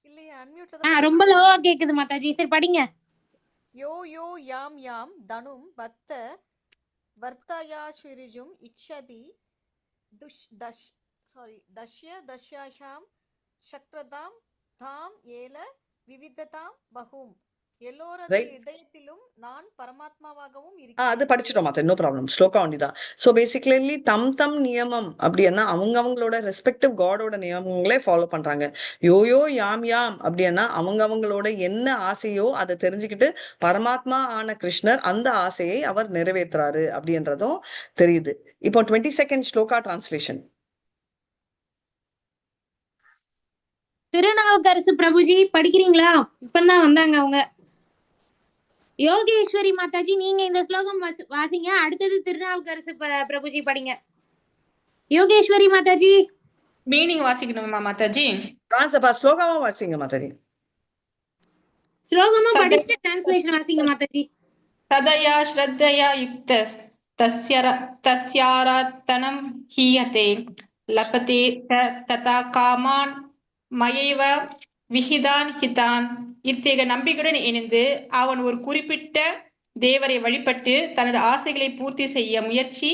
இல்லையே, அன்மியூட்ல தான். ரொம்ப லோவா கேக்குது மாதாஜி. சரி படிங்க. யோ யோ யாம் யாம் தனும் பக்த வர்த்தயாஸ்விரிஜும் இக்ஷதி தஷ்யாஷாம் சக்ரதாம் தாம் ஏல விவிததாம் பஹூம் எல்லோரது ரைட்? இதயத்திலும் நான் பரமாத்மாவாகவும் அது இருக்கிறேன். படிச்சிட்டோம் மாத்த, நோ ப்ராப்ளம். ஸ்லோகா ஒண்டிதான். ஸோ பேசிக்கலி தம் நியமம் அப்படின்னா அவங்களோட ரெஸ்பெக்டிவ் காடோட நியமங்களே ஃபாலோ பண்றாங்க. யோயோ யாம் யாம் அப்படின்னா அவங்களோட என்ன ஆசையோ அதை தெரிஞ்சுக்கிட்டு பரமாத்மா ஆன கிருஷ்ணர் அந்த ஆசையை அவர் நிறைவேற்றுறாரு அப்படின்றதும் தெரியுது. இப்போ 22nd ஸ்லோகா டிரான்ஸ்லேஷன். திருநாவுக்கரசு பிரபுஜி படிக்கிறீங்களா? இப்பதான் வந்தாங்க அவங்க. யோகேஸ்வரி மாதாஜி நீங்க இந்த ஸ்லோகம் வாசிங்க. அடுத்தது திருநாவுக்கரசு பிரபுஜி படிங்க. யோகேஸ்வரி மாதாஜி மீனிங் வாசிக்கணுமா மாதாஜி? ஸ்லோகாவும் வாசிங்க மாதாஜி. ஸ்லோகமும் படிச்சுட்டு டிரான்ஸ்லேஷன் வாசிங்க மாதாஜி. சதயா ஸ்ரத்தயா யுக்தஸ் தஸ்யாராத்தனம் ஹீயதே லபதே ததா காமான் மயைவ விஹிதான் ஹிதான். இத்தகைய நம்பிக்கையுடன் இணைந்து அவன் ஒரு குறிப்பிட்ட தேவரை வழிபட்டு தனது ஆசைகளை பூர்த்தி செய்ய முயற்சி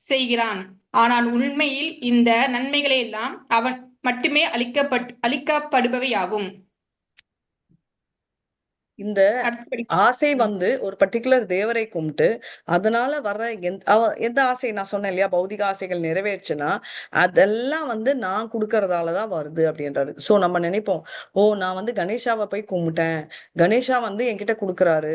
செய்கிறான். ஆனால் உண்மையில் இந்த நன்மைகளை எல்லாம் அவன் மட்டுமே அளிக்கப்படுபவையாகும். இந்த ஆசை வந்து ஒரு பர்டிகுலர் தேவரை கும்பிட்டு அதனால வர்ற எந்த ஆசை நான் சொன்னேன் இல்லையா, பௌதிக ஆசைகள் நிறைவேற்றுனா அதெல்லாம் வந்து நான் கொடுக்கறதாலதான் வருது அப்படின்றது. சோ நம்ம நினைப்போம், ஓ நான் வந்து கணேஷாவை போய் கும்பிட்டேன், கணேஷா வந்து என்கிட்ட கொடுக்குறாரு,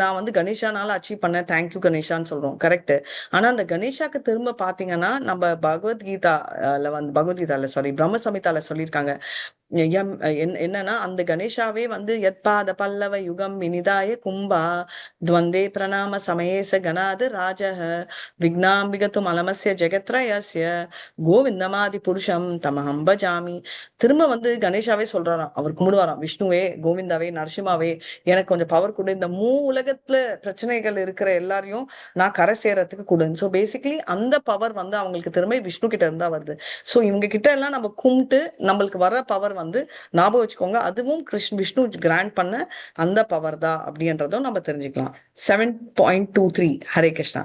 நான் வந்து கணேஷானால அச்சீவ் பண்ணேன், தேங்க்யூ கணேஷான்னு சொல்றோம். கரெக்ட். ஆனா அந்த கணேஷாக்கு திரும்ப பாத்தீங்கன்னா நம்ம பகவத்கீதால சாரி பிரம்ம சமிதால சொல்லியிருக்காங்க என்னன்னா அந்த கணேஷாவே வந்து யத்பாத பல்லவ யுகம் வினிதாய கும்பா துவந்தே பிரணாம சமயேச கணாது ராஜஹ விக்னாம்பிகத்தும் அலமஸ்ய ஜெகத்ரயஸ்ய கோவிந்தமாதி புருஷம் தமஹம் பஜாமி. திரும்ப வந்து கணேஷாவே சொல்றாராம், அவர் கும்பிடுவாராம், விஷ்ணுவே கோவிந்தாவே நரசிம்மாவே எனக்கு கொஞ்சம் பவர் கொடு, இந்த உலகத்துல பிரச்சனைகள் இருக்கிற எல்லாரையும் நான் கரை சேரத்துக்கு கொடுங்க. ஸோ பேசிக்கலி அந்த பவர் வந்து அவங்களுக்கு திரும்ப விஷ்ணு கிட்ட இருந்தா வருது. ஸோ இவங்க கிட்ட எல்லாம் நம்ம கும்பிட்டு நம்மளுக்கு வர பவர் வந்து ஞாபகம் வச்சுக்கோங்க, அதுவும் விஷ்ணு கிராண்ட் பண்ண அந்த பவர் தான் அப்படின்றதும் நம்ம தெரிஞ்சுக்கலாம். 7.23 ஹரே கிருஷ்ணா.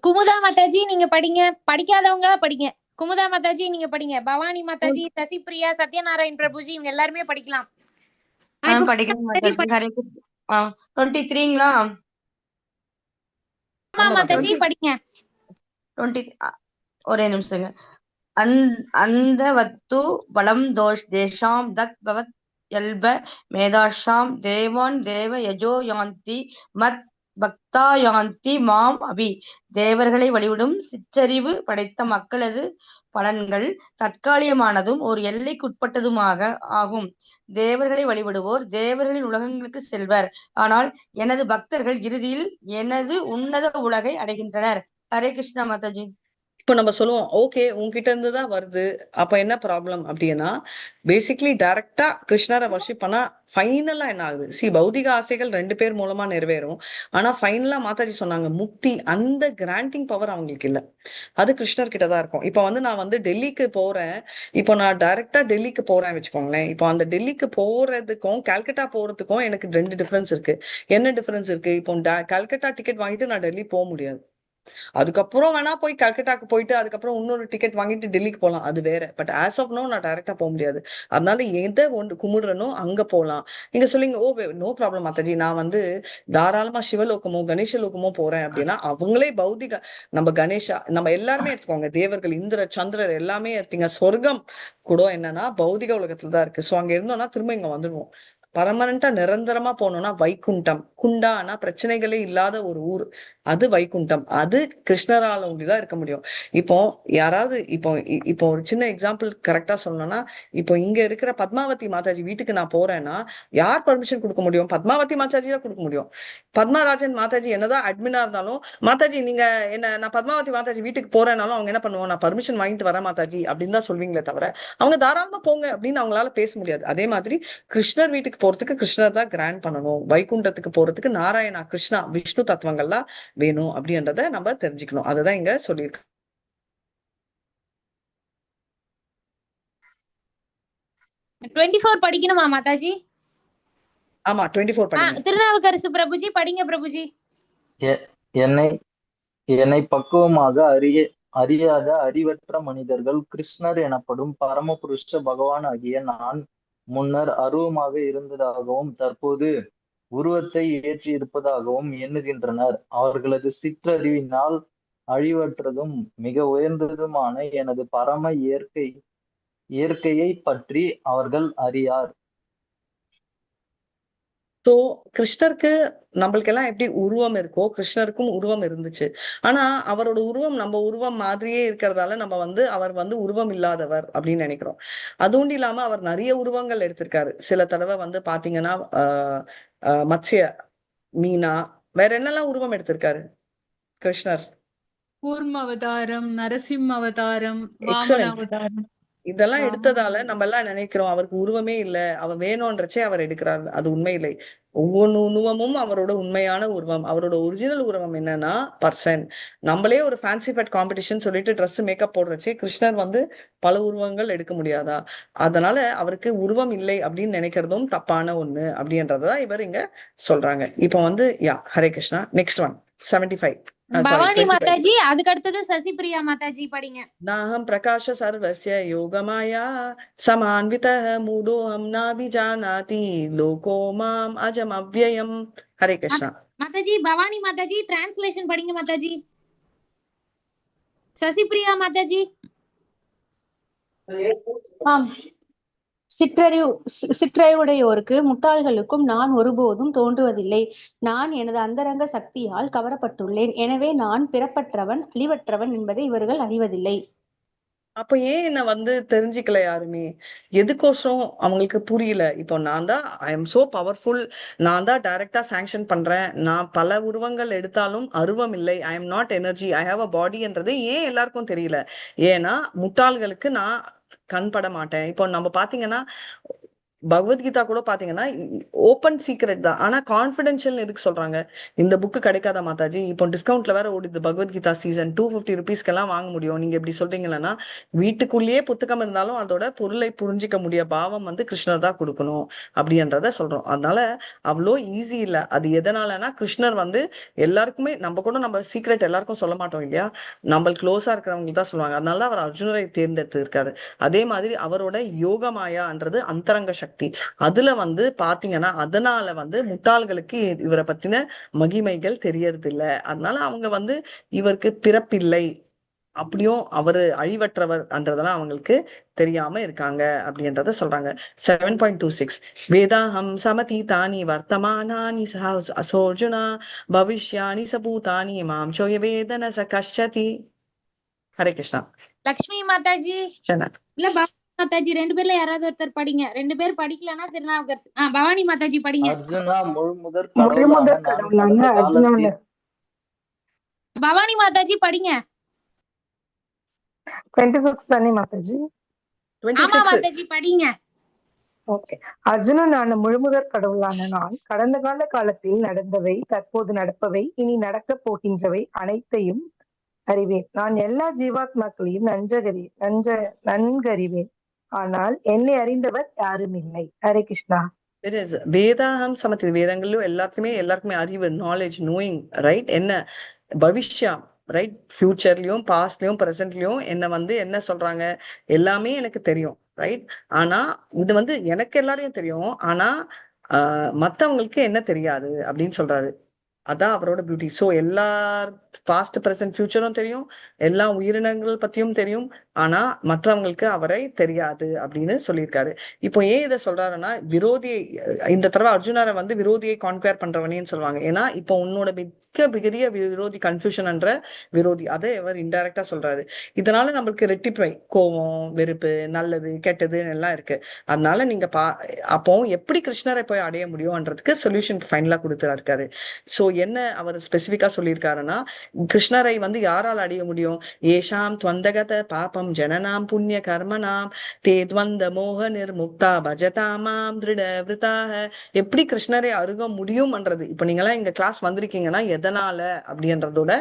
குமுதா மாதாஜி நீங்க படிங்க, படிக்காதவங்க படிங்க. குமுதா மாதாஜி நீங்க படிங்க. பவானி மாதாஜி, சசிபிரியா, சத்யநாராயண் பிரபுஜி இவங்க எல்லாருமே படிக்கலாம். படிக்கணும் மாதாஜி. ஹரே கிருஷ்ணா. 23ங்களா? மாதாஜி படிங்க. 20 ஒரே நிமிஷங்க. அந்த வத்து வலம் தேஷாம் தத் பவத் யல்ப மேதாஷாம் தேவான் தேவ யஜோ யாந்தி மத் பக்தா யாந்தி மாம் அபி. தேவர்களை வழிவிடும் சிற்றறிவு படைத்த மக்களது பலன்கள் தற்காலிகமானதும் ஒரு எல்லைக்குட்பட்டதுமாக ஆகும். தேவர்களை வழிபடுவோர் தேவர்களின் உலகங்களுக்கு செல்வர், ஆனால் எனது பக்தர்கள் இறுதியில் எனது உன்னத உலகை அடைகின்றனர். ஹரே கிருஷ்ணா மாதாஜி. இப்போ நம்ம சொல்லுவோம், ஓகே உங்ககிட்ட இருந்துதான் வருது, அப்ப என்ன ப்ராப்ளம் அப்படின்னா பேசிக்லி டைரக்டா கிருஷ்ணரை வர்ஷிப் பண்ணா ஃபைனலா என்ன ஆகுது, பௌதிக ஆசைகள் 2 பேர் மூலமா நிறைவேறும். ஆனா ஃபைனலா மாதாஜி சொன்னாங்க முக்தி, அந்த கிராண்டிங் பவர் அவங்களுக்கு இல்ல, அது கிருஷ்ணர் கிட்டதான் இருக்கும். இப்போ வந்து நான் வந்து டெல்லிக்கு போறேன், இப்போ நான் டைரக்டா டெல்லிக்கு போறேன் வச்சுக்கோங்களேன். இப்போ அந்த டெல்லிக்கு போறதுக்கும் கல்கட்டா போறதுக்கும் எனக்கு 2 டிஃபரன்ஸ் இருக்கு. என்ன டிஃபரன்ஸ் இருக்கு? இப்போ கல்கட்டா டிக்கெட் வாங்கிட்டு நான் டெல்லி போக முடியாது, அதுக்கப்புறம் வேணா போய் கல்கட்டாக்கு போயிட்டு அதுக்கப்புறம் இன்னொரு டிக்கெட் வாங்கிட்டு டெல்லிக்கு போகலாம், அது வேற. பட் ஆஸ் ஆஃப் நோ நான் டைரக்டா போக முடியாது. அதனால எதை ஒன்று கும்பிடுறனோ அங்க போகலாம். நீங்க சொல்லிங்க, ஓ நோ ப்ராப்ளம் மாதாஜி, நான் வந்து தாராளமா சிவலோகமோ கணேச லோகமோ போறேன் அப்படின்னா அவங்களே பௌதிக, நம்ம கணேஷா நம்ம எல்லாருமே எடுத்துக்கோங்க, தேவர்கள் இந்திர சந்திரர் எல்லாமே எடுத்தீங்க, சொர்க்கம் கூட என்னன்னா பௌதிக உலகத்துல தான் இருக்கு. ஸோ அங்க இருந்தோம்னா திரும்ப இங்க வந்துடுவோம். பர்மனண்டா நிரந்தரமா போனோம்னா வைகுண்டம், குண்டானா பிரச்சனைகளே இல்லாத ஒரு ஊர், அது வைகுண்டம், அது கிருஷ்ணரால ஒண்டிதான் இருக்க முடியும். இப்போ யாராவது இப்போ ஒரு சின்ன எக்ஸாம்பிள் கரெக்டா சொல்லணும்னா, இப்போ இங்க இருக்கிற பத்மாவதி மாதாஜி வீட்டுக்கு நான் போறேன்னா யார் பர்மிஷன் கொடுக்க முடியும்? பத்மாவதி மாதாஜி தான் கொடுக்க முடியும். பத்மராஜன் மாதாஜி என்னதான் அட்மினா இருந்தாலும், மாதாஜி நீங்க என்ன நான் பத்மாவதி மாதாஜி வீட்டுக்கு போறேன்னாலும் அவங்க என்ன பண்ணுவோம், நான் பர்மிஷன் வாங்கிட்டு வரேன் மாதாஜி அப்படின்னு தான் சொல்வீங்களே தவிர அவங்க தாராளமா போங்க அப்படின்னு அவங்களால பேச முடியாது. அதே மாதிரி கிருஷ்ணர் வீட்டுக்கு போறதுக்கு கிருஷ்ணர் தான் கிராண்ட் பண்ணணும், வைகுண்டத்துக்கு போறதுக்கு நாராயணா கிருஷ்ணா விஷ்ணு தத்துவங்கள்லாம் வேணும் அப்படின்றத நம்ம தெரிஞ்சுக்கணும். அதுதான் இங்க சொல்லியிருக்கோம். படிக்கணுமா மாதாஜி? ஆமா 24 படிங்க. திருநாவுக்கரசு பிரபுஜி படிங்க. பிரபுஜி என்னை பக்குவமாக அறியாத அறிவற்ற மனிதர்கள் கிருஷ்ணர் எனப்படும் பரமபுருஷ பகவான் ஆகிய நான் முன்னர் அருவமாக இருந்ததாகவும் தற்போது உருவத்தை ஏற்றி இருப்பதாகவும் எண்ணுகின்றனர். அவர்களது சிற்றறிவினால் அழிவற்றதும் மிக உயர்ந்ததுமான எனது பரம இயற்கையை பற்றி அவர்கள் அறியார். ஸோ கிருஷ்ணருக்கு நம்மளுக்கெல்லாம் எப்படி உருவம் இருக்கோ கிருஷ்ணருக்கும் உருவம் இருந்துச்சு. ஆனா அவரோட உருவம் நம்ம உருவம் மாதிரியே இருக்கிறதால நம்ம அவர் உருவம் இல்லாதவர் அப்படின்னு நினைக்கிறோம். அதுவும் இல்லாம அவர் நிறைய உருவங்கள் எடுத்திருக்காரு. சில தடவை பாத்தீங்கன்னா மத்ஸ்ய மீனா வேற என்னெல்லாம் உருவம் எடுத்திருக்காரு கிருஷ்ணர்? கூர்ம அவதாரம், நரசிம்ம அவதாரம், வாமன எக்ஸலண்ட். அவதாரம். இதெல்லாம் எடுத்ததால நம்ம எல்லாம் நினைக்கிறோம் அவருக்கு உருவமே இல்ல, அவர் வேணும்ன்றச்சே அவர் எடுக்கிறார். அது உண்மை இல்லை. ஒவ்வொரு உருவமும் அவரோட உண்மையான உருவம். அவரோட ஒரிஜினல் உருவம் என்னன்னா பர்சன். நம்மளே ஒரு ஃபேன்சி ஃபேட் காம்படிஷன் சொல்லிட்டு ட்ரெஸ் மேக்கப் போடுறச்சே கிருஷ்ணர் பல உருவங்கள் எடுக்க முடியாதா? அதனால அவருக்கு உருவம் இல்லை அப்படின்னு நினைக்கிறதும் தப்பான ஒண்ணு அப்படின்றதான் இவர் இங்க சொல்றாங்க. இப்போ ஹரே கிருஷ்ணா. Next one 75. பவானி மாதாஜி, அதுக்கு அடுத்தது சசிபிரியா மாதாஜி படிங்க. நாஹம் பிரகாஷ சர்வஸ்ய யோகமாயா சமான்விதः மூடோஹம் நாபிஜானாதி லோகோ மாம் அஜம் அவ்யயம். ஹரே கிருஷ்ணா. மாதாஜி பவானி மாதாஜி டிரான்ஸ்லேஷன் படிங்க மாதாஜி. சசிபிரியா மாதாஜி. சிற்றறிவுடையோருக்கு முட்டாள்களுக்கும் நான் ஒருபோதும் தோன்றுவதில்லை. நான் எனது அந்தரங்க சக்தியால் கவரப்பட்டுள்ளேன். எனவே நான் பிறப்பற்றவன் அழிவற்றவன் என்பதை இவர்கள் அறிவதில்லை. அப்ப ஏன் என்ன தெரிஞ்சுக்கல யாருமே? எதுக்கோசரம் அவங்களுக்கு புரியல. இப்போ நான் தான் ஐ எம் சோ பவர்ஃபுல், நான் தான் டைரக்டா சாங்ஷன் பண்றேன், நான் பல உருவங்கள் எடுத்தாலும் அருவம் இல்லை, I am not energy, I have a பாடின்றது ஏன் எல்லாருக்கும் தெரியல? ஏன்னா முட்டாள்களுக்கு நான் கண்பட மாட்டேன். இப்போ நம்ம பாத்தீங்கன்னா பகவத்கீதா கூட பாத்தீங்கன்னா ஓப்பன் சீக்ரெட் தான். ஆனா கான்பிடென்ஷியல் எதுக்கு சொல்றாங்க? இந்த புக்கு கிடைக்காத மாதாஜி, இப்போ டிஸ்கவுண்ட்ல வேற ஓடுது பகவத்கீதா சீசன் 250 rupeesக்கெல்லாம் வாங்க முடியும். நீங்க எப்படி சொல்றீங்கன்னா வீட்டுக்குள்ளேயே புத்தகம் இருந்தாலும் அதோட பொருளை புரிஞ்சிக்க முடிய பாவம் கிருஷ்ணர் தான் கொடுக்கணும் அப்படின்றத சொல்றோம். அதனால அவ்வளோ ஈஸி இல்ல. அது எதனாலனா கிருஷ்ணர் எல்லாருக்குமே நம்ம சீக்ரெட் எல்லாருக்கும் சொல்ல மாட்டோம் இல்லையா? நம்ம க்ளோஸா இருக்கிறவங்களுக்கு தான் சொல்லுவாங்க. அதனால அவர் அர்ஜுனரை தேர்ந்தெடுத்து இருக்காரு. அதே மாதிரி அவரோட யோகமாயான்றது அந்தரங்க சக்தி. அதுல பாத்தீங்கன்னா அதனால முட்டாள்களுக்கு இவரை பத்தின மகிமைகள் தெரியறது இல்ல. அதனால அவங்க இவருக்கு பிறப்பில்லை அப்படியும் அவரு அழிவற்றவர் என்றதெல்லாம் அவங்களுக்கு தெரியாம இருக்காங்க அப்படின்றத சொல்றாங்க. 7.26 வேதாஹம் சமதீதானி வர்த்தமானானி அசோர்ஜுனா பவிஷ்யானி சபூதானி மாம் சோய வேதன ச கஷ்யதி. ஹரே கிருஷ்ணா. லக்ஷ்மி மாதாஜி இல்ல மாதாஜி, ரெண்டு பேர்ல யாராவது ஒருத்தர் படிங்க. ரெண்டு பேர் படிக்கலன்னா திருநாவுக்கரசு. பவானி மாதாஜி படிங்க. அர்ஜுனா முழுமுதற் கடவுளான அர்ஜுனா. பவானி மாதாஜி படிங்க. 26 தானே மாதாஜி? ஆமா மாதாஜி படிங்க. ஓகே. அர்ஜுனனான முழுமுதற் கடவுளான நான் கடந்த காலத்தில் நடந்தவை, தற்போது நடப்பவை, இனி நடக்கப் போகின்றவை அனைத்தையும் அறிவேன். நான் எல்லா ஜீவாத்மாக்களையும் நன்கறிவேன். ஆனால் என்னை அறிந்தவர் யாரும் இல்லை. ஹரே கிருஷ்ணா. வேதாகம் சமத்தி வேதங்களிலும் எல்லாருக்குமே அறிவு, நாலேஜ், நோயிங், ரைட்? என்ன பவிஷ்யா, ரைட்? ஃபியூச்சர்லயும் பாஸ்ட்லயும் பிரசன்ட்லயும் என்ன சொல்றாங்க? எல்லாமே எனக்கு தெரியும், ரைட்? ஆனா இது எனக்கு எல்லாரையும் தெரியும், ஆனா மத்தவங்களுக்கு என்ன தெரியாது அப்படின்னு சொல்றாரு. அதான் அவரோட பியூட்டி. ஸோ எல்லா பாஸ்ட் பிரசன்ட் ஃபியூச்சரும் தெரியும், எல்லா உயிரினங்கள் பத்தியும் தெரியும், ஆனா மற்றவங்களுக்கு அவரை தெரியாது அப்படின்னு சொல்லியிருக்காரு. இப்போ ஏன் இதை சொல்றாருன்னா விரோதியை, இந்த தடவை அர்ஜுனரை விரோதியை கான்குவேர் பண்றவனேன்னு சொல்லுவாங்க. ஏன்னா இப்போ உன்னோட பெரிய விரோதி கன்ஃபியூஷன் என்ற விரோதி, அதை அவர் இன்டைரக்டா சொல்றாரு. இதனால நம்மளுக்கு ரெட்டிப்பை கோபம், வெறுப்பு, நல்லது கெட்டதுன்னு எல்லாம் இருக்கு. அதனால நீங்க அப்போ எப்படி கிருஷ்ணரை போய் அடைய முடியும்ன்றதுக்கு சொல்யூஷன் ஃபைனலா கொடுத்துருக்காரு. ஸோ என்ன அவர் ஸ்பெசிபிக்கா சொல்லியிருக்காருன்னா கிருஷ்ணரை யாரால் அடைய முடியும்? ஏஷாம் துவந்தகத பாபம் ஜனநாம் புண்ணிய கர்மனாம் தே துவந்த மோக நிர்முக்தா பஜதாமாம் திருட விருதாக. எப்படி கிருஷ்ணரை அருக முடியும்ன்றது இப்ப நீங்களாம் இங்க கிளாஸ் வந்திருக்கீங்கன்னா எதனால அப்படின்றதோட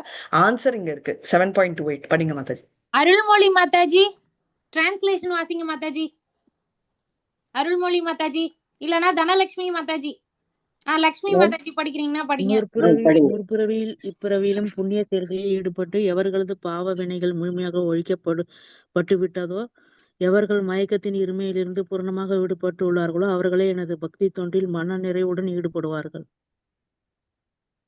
ஆன்சர் இங்க இருக்கு. 7.28 படிங்க மாதாஜி. அருள்மொழி மாதாஜி டிரான்ஸ்லேஷன் வாசிங்க மாதாஜி. அருள்மொழி மாதாஜி இல்லனா தனலட்சுமி மாதாஜி. லட்சுமி மாதாஜி படிக்கிறீங்கன்னா படிங்க. முற்பிறவியில் இப்பிறவியிலும் புண்ணிய செயல்களில் ஈடுபட்டு எவர்களது பாவ வினைகள் முழுமையாக ஒழிக்கப்பட்டு விட்டதோ, எவர்கள் மயக்கத்தின் இருமையிலிருந்து பூரணமாக விடுபட்டு உள்ளார்களோ அவர்களே எனது பக்தி தொண்டில் மன நிறைவுடன் ஈடுபடுவார்கள்.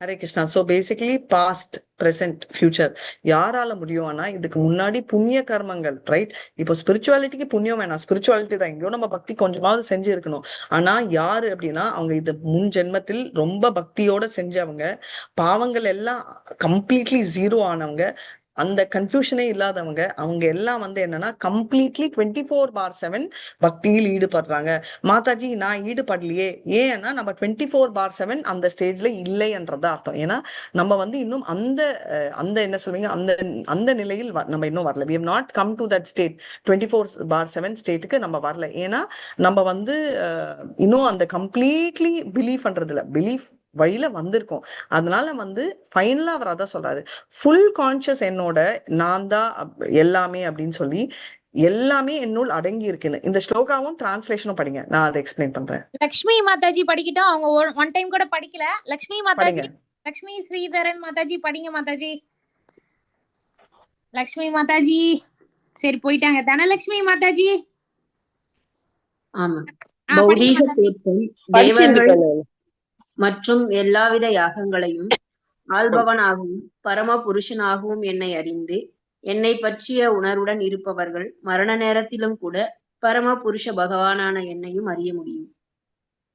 Hare Krishna. So basically past, present, future யாரால முடியும்? ஆனா இதுக்கு முன்னாடி புண்ணிய கர்மங்கள், ரைட்? இப்போ ஸ்பிரிச்சுவாலிட்டிக்கு புண்ணியம் வேணாம், ஸ்பிரிச்சுவாலிட்டி தான் எங்கேயோ நம்ம பக்தி கொஞ்சமாவது செஞ்சு இருக்கணும். ஆனா யாரு அப்படின்னா அவங்க இது முன் ஜென்மத்தில் ரொம்ப பக்தியோட செஞ்சவங்க, பாவங்கள் எல்லாம் கம்ப்ளீட்லி ஜீரோ ஆனவங்க, அந்த கன்ஃபியூஷனே இல்லாதவங்க, அவங்க எல்லாம் வந்து என்னன்னா கம்ப்ளீட்லி 24/7 பக்தியில் ஈடுபடுறாங்க. மாதாஜி நான் ஈடுபடலையே, ஏன்னா நம்ம 24/7 அந்த ஸ்டேஜ்ல இல்லைன்றதா அர்த்தம். ஏன்னா நம்ம வந்து இன்னும் அந்த அந்த என்ன சொல்வீங்க, அந்த அந்த நிலையில் நம்ம இன்னும் வரல. we have not come to that state, 24/7 ஸ்டேட்டுக்கு நம்ம வரல. ஏன்னா நம்ம வந்து இன்னும் அந்த கம்ப்ளீட்லி பிலீஃப் பண்றதுல, பிலீஃப் வழியில வந்திருக்கோம். அதனால வந்து ஃபைனலா அவர் அதான் சொல்றாரு, ஃபுல் கான்சியஸ் என்னோட நான் தான் எல்லாமே அப்படின்னு சொல்லி, எல்லாமே என்னுள் அடங்கி இருக்குன்னு. இந்த ஸ்லோகாவும் டிரான்ஸ்லேஷனும் படிங்க, நான் அதை எக்ஸ்பிளைன் பண்றேன். லக்ஷ்மி மாதாஜி படிக்கட்டும், அவங்க ஒன் டைம் கூட படிக்கல. லக்ஷ்மி மாதாஜி, லக்ஷ்மி ஸ்ரீதரன் மாதாஜி படிங்க மாதாஜி. லக்ஷ்மி மாதாஜி சரி போயிட்டாங்க. தனலட்சுமி மாதாஜி. ஆமா. பௌதீக தோற்றம் தேவர்கள் மற்றும் எல்லாவித யாகங்களையும் ஆள்பவனாகவும் பரம புருஷனாகவும் என்னை அறிந்து என்னை பற்றிய உணர்வுடன் இருப்பவர்கள் மரண நேரத்திலும் கூட பரம புருஷ பகவானான என்னையும் அறிய முடியும்.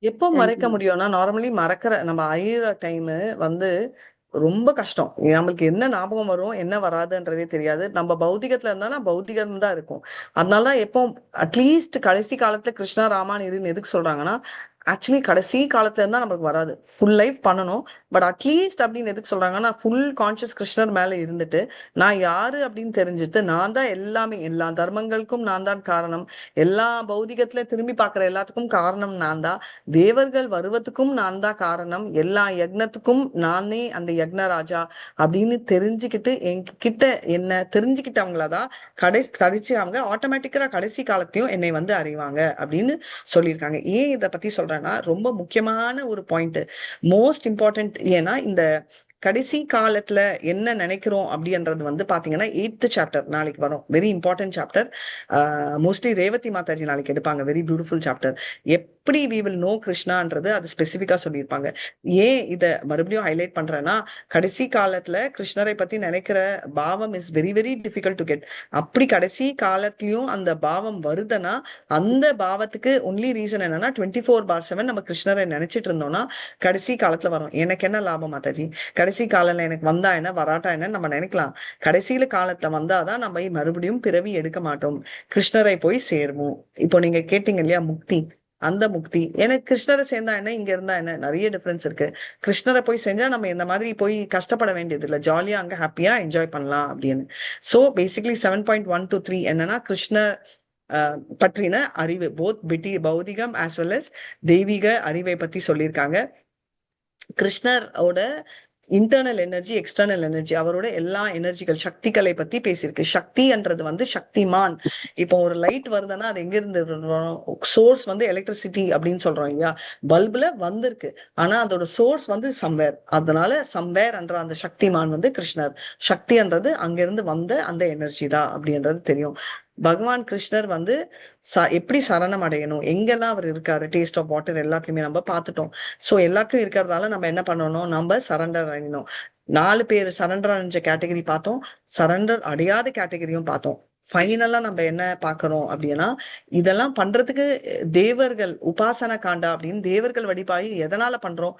எப்போ மறைக்க முடியும்னா, நார்மலி மறக்கிற நம்ம அழியிற டைம் வந்து ரொம்ப கஷ்டம். நம்மளுக்கு என்ன ஞாபகம் வரும், என்ன வராதுன்றதே தெரியாது. நம்ம பௌதிகத்துல இருந்தாலும் பௌதிகம் தான் இருக்கும். அதனாலதான் எப்போ அட்லீஸ்ட் கடைசி காலத்துல கிருஷ்ணா ராமான் இருன்னு எதுக்கு சொல்றாங்கன்னா, ஆக்சுவலி கடைசி காலத்துல இருந்தா நம்மளுக்கு வராது, ஃபுல் லைஃப் பண்ணணும். பட் அட்லீஸ்ட் அப்படின்னு எதுக்கு சொல்றாங்கன்னா, ஃபுல் கான்சியஸ் கிருஷ்ணர் மேல இருந்துட்டு நான் யாரு அப்படின்னு தெரிஞ்சுட்டு, நான் தான் எல்லாமே, எல்லா தர்மங்களுக்கும் நான் தான் காரணம், எல்லா பௌதிகத்துல திரும்பி பார்க்கிற எல்லாத்துக்கும் காரணம் நான் தான், தேவர்கள் வருவதுக்கும் நான் தான் காரணம், எல்லா யக்னத்துக்கும் நானே அந்த யக்னராஜா அப்படின்னு தெரிஞ்சுக்கிட்டு என்கிட்ட என்ன தெரிஞ்சுக்கிட்டவங்களாதான் கடைசி அவங்க ஆட்டோமேட்டிக்கா கடைசி காலத்தையும் என்னை வந்து அறிவாங்க அப்படின்னு சொல்லியிருக்காங்க. ஏன் இதை பத்தி சொல்றேன்னா, ரொம்ப முக்கியமான ஒரு பாயிண்ட், மோஸ்ட் இம்பார்ட்டன்ட். ஏன்னா இந்த கடைசி காலத்துல என்ன நினைக்கிறோம் அப்படின்றது வந்து பாத்தீங்கன்னா 8th சாப்டர் நாளைக்கு வரும், very important chapter. Mostly Revathi Mataji நாளைக்கு எடுப்பாங்க, வெரி பியூட்டிஃபுல் சாப்டர். எப்படி we will know கிருஷ்ணான்றது அது ஸ்பெசிஃபிக்கா சொல்லியிருப்பாங்க. ஏன் இத மறுபடியும் ஹைலைட் பண்றேன்னா, கடைசி காலத்துல கிருஷ்ணரை பத்தி நினைக்கிற பாவம் is very very difficult to get. அப்படி கடைசி காலத்திலயும் அந்த பாவம் வருதுன்னா, அந்த பாவத்துக்கு ஒன்லி ரீசன் என்னன்னா 24/7 நம்ம கிருஷ்ணரை நினைச்சிட்டு இருந்தோம்னா கடைசி காலத்துல வரும். எனக்கு என்ன லாபம் மாதாஜி, கடைசி காலத்துல எனக்கு வந்தா என்ன வராட்டா என்ன நம்ம நினைக்கலாம். கடைசியில காலத்துல வந்தாதான் நம்ம மறுபடியும் பிறவி எடுக்க மாட்டோம், கிருஷ்ணரை போய் சேருவோம். இப்போ நீங்க கேட்டீங்க இல்லையா முக்தி, அந்த முக்தி எனக்கு கிருஷ்ணரை சேர்ந்தா என்ன, இங்க இருந்தா என்ன, நிறைய டிஃபரன்ஸ் இருக்கு. கிருஷ்ணரை போய் செஞ்சா நம்ம இந்த மாதிரி போய் கஷ்டப்பட வேண்டியது இல்லை, ஜாலியா அங்க ஹாப்பியா என்ஜாய் பண்ணலாம் அப்படின்னு. சோ பேசிக்கலி 7.1 to 3 என்னன்னா கிருஷ்ணர் பற்றின அறிவு, போத் பௌதிகம் ஆஸ் வெல் அஸ் தெய்வீக அறிவை பத்தி சொல்லியிருக்காங்க. கிருஷ்ணரோட இன்டர்னல் எனர்ஜி, எக்ஸ்டர்னல் எனர்ஜி, அவரோட எல்லா எனர்ஜிகள், சக்திகளை பத்தி பேசியிருக்கு. சக்தின்றது வந்து சக்திமான். இப்போ ஒரு லைட் வருதுன்னா அது எங்க இருந்து சோர்ஸ் வந்து எலக்ட்ரிசிட்டி அப்படின்னு சொல்றோம் இல்லையா, பல்புல வந்திருக்கு, ஆனா அதோட சோர்ஸ் வந்து சம்வேர். அதனால சம்வேர் என்ற அந்த சக்திமான் வந்து கிருஷ்ணர். சக்தின்றது அங்கிருந்து வந்த அந்த எனர்ஜி தான் அப்படின்றது தெரியும். பகவான் கிருஷ்ணர் வந்து எப்படி சரணம் அடையணும், எங்கெல்லாம் அவர் இருக்காரு, டேஸ்ட் ஆஃப் வாட்டர் எல்லாத்தையுமே நம்ம பார்த்துட்டோம். சோ எல்லாத்தையும் இருக்கிறதால நம்ம என்ன பண்ணணும், நம்ம சரண்டர் அடையணும். 4 பேர் சரண்டர் அடைஞ்ச கேட்டகரி பார்த்தோம், சரண்டர் அடையாத கேட்டகரியும் பார்த்தோம். ஃபைனலா நம்ம என்ன பாக்குறோம் அப்படின்னா, இதெல்லாம் பண்றதுக்கு தேவர்கள் உபாசன காண்டா அப்படின்னு தேவர்கள் வழிபாடு எதனால பண்றோம்,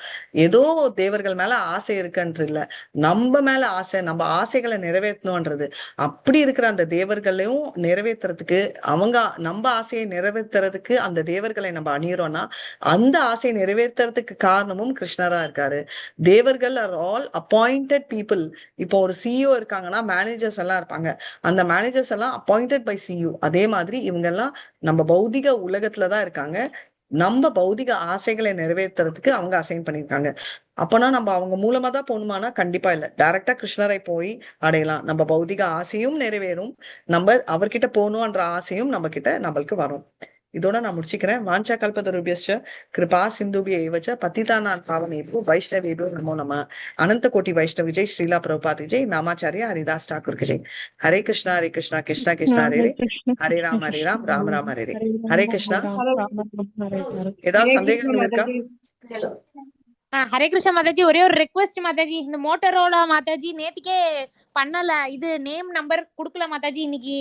ஏதோ தேவர்கள் மேல ஆசை இருக்குன்றது இல்ல, நம்ம மேல ஆசை, நம்ம ஆசைகளை நிறைவேற்றணும்ன்றது. அப்படி இருக்கிற அந்த தேவர்களையும் நிறைவேற்றுறதுக்கு, அவங்க நம்ம ஆசையை நிறைவேற்றுறதுக்கு அந்த தேவர்களை நம்ம அணியிறோம்னா, அந்த ஆசையை நிறைவேற்றுறதுக்கு காரணமும் கிருஷ்ணரா இருக்காரு. தேவர்கள் ஆர் ஆல் அப்பாயிண்டட் பீப்புள். இப்போ ஒரு சிஇஓ இருக்காங்கன்னா மேனேஜர்ஸ் எல்லாம் இருப்பாங்க, அந்த மேனேஜர்ஸ் எல்லாம் appointed by CEO. அதே மாதிரி இவங்க எல்லாம் நம்ம பௌதிக உலகத்துலதான் இருக்காங்க, நம்ம பௌதிக ஆசைகளை நிறைவேற்றுறதுக்கு அவங்க அசைன் பண்ணிருக்காங்க. அப்பனா நம்ம அவங்க மூலமா தான் போகணுமானா கண்டிப்பா இல்ல, டைரக்டா கிருஷ்ணரை போய் அடையலாம். நம்ம பௌதிக ஆசையும் நிறைவேறும், நம்ம அவர்கிட்ட போகணும்ன்ற ஆசையும் நம்ம கிட்ட நம்மளுக்கு வரும். இதோட நான் முடிச்சுக்கிறேன். வாஞ்சா கல்பதருபியஸ்ச கிருபா சிந்துபிய ஏவச்ச பதிதானான் பாவனேபு வைஷ்ணவேதோ நமோ நம. அனந்த கோட்டி வைஷ்ணவ விஜய், ஸ்ரீலா பிரபுபாத் விஜய், நாமாச்சாரியா ஹரிதாஸ் டாக்கூர் விஜய். ஹரே கிருஷ்ணா ஹரே கிருஷ்ணா கிருஷ்ணா கிருஷ்ணா ஹரே ஹரே, ஹரே ராம் ராம் ராம் ஹரே ஹரே. ஹரே கிருஷ்ணா. ஏதாவது சந்தேகங்கள் இருக்கா? ஹரே கிருஷ்ணா மாதாஜி, ஒரே ஒரு ரெக்வெஸ்ட் மாதாஜி. இந்த மோட்டரோலா மாதாஜி நேத்திக்கே பண்ணல, இது நேம் நம்பர் குடுக்கல மாதாஜி. இன்னைக்கு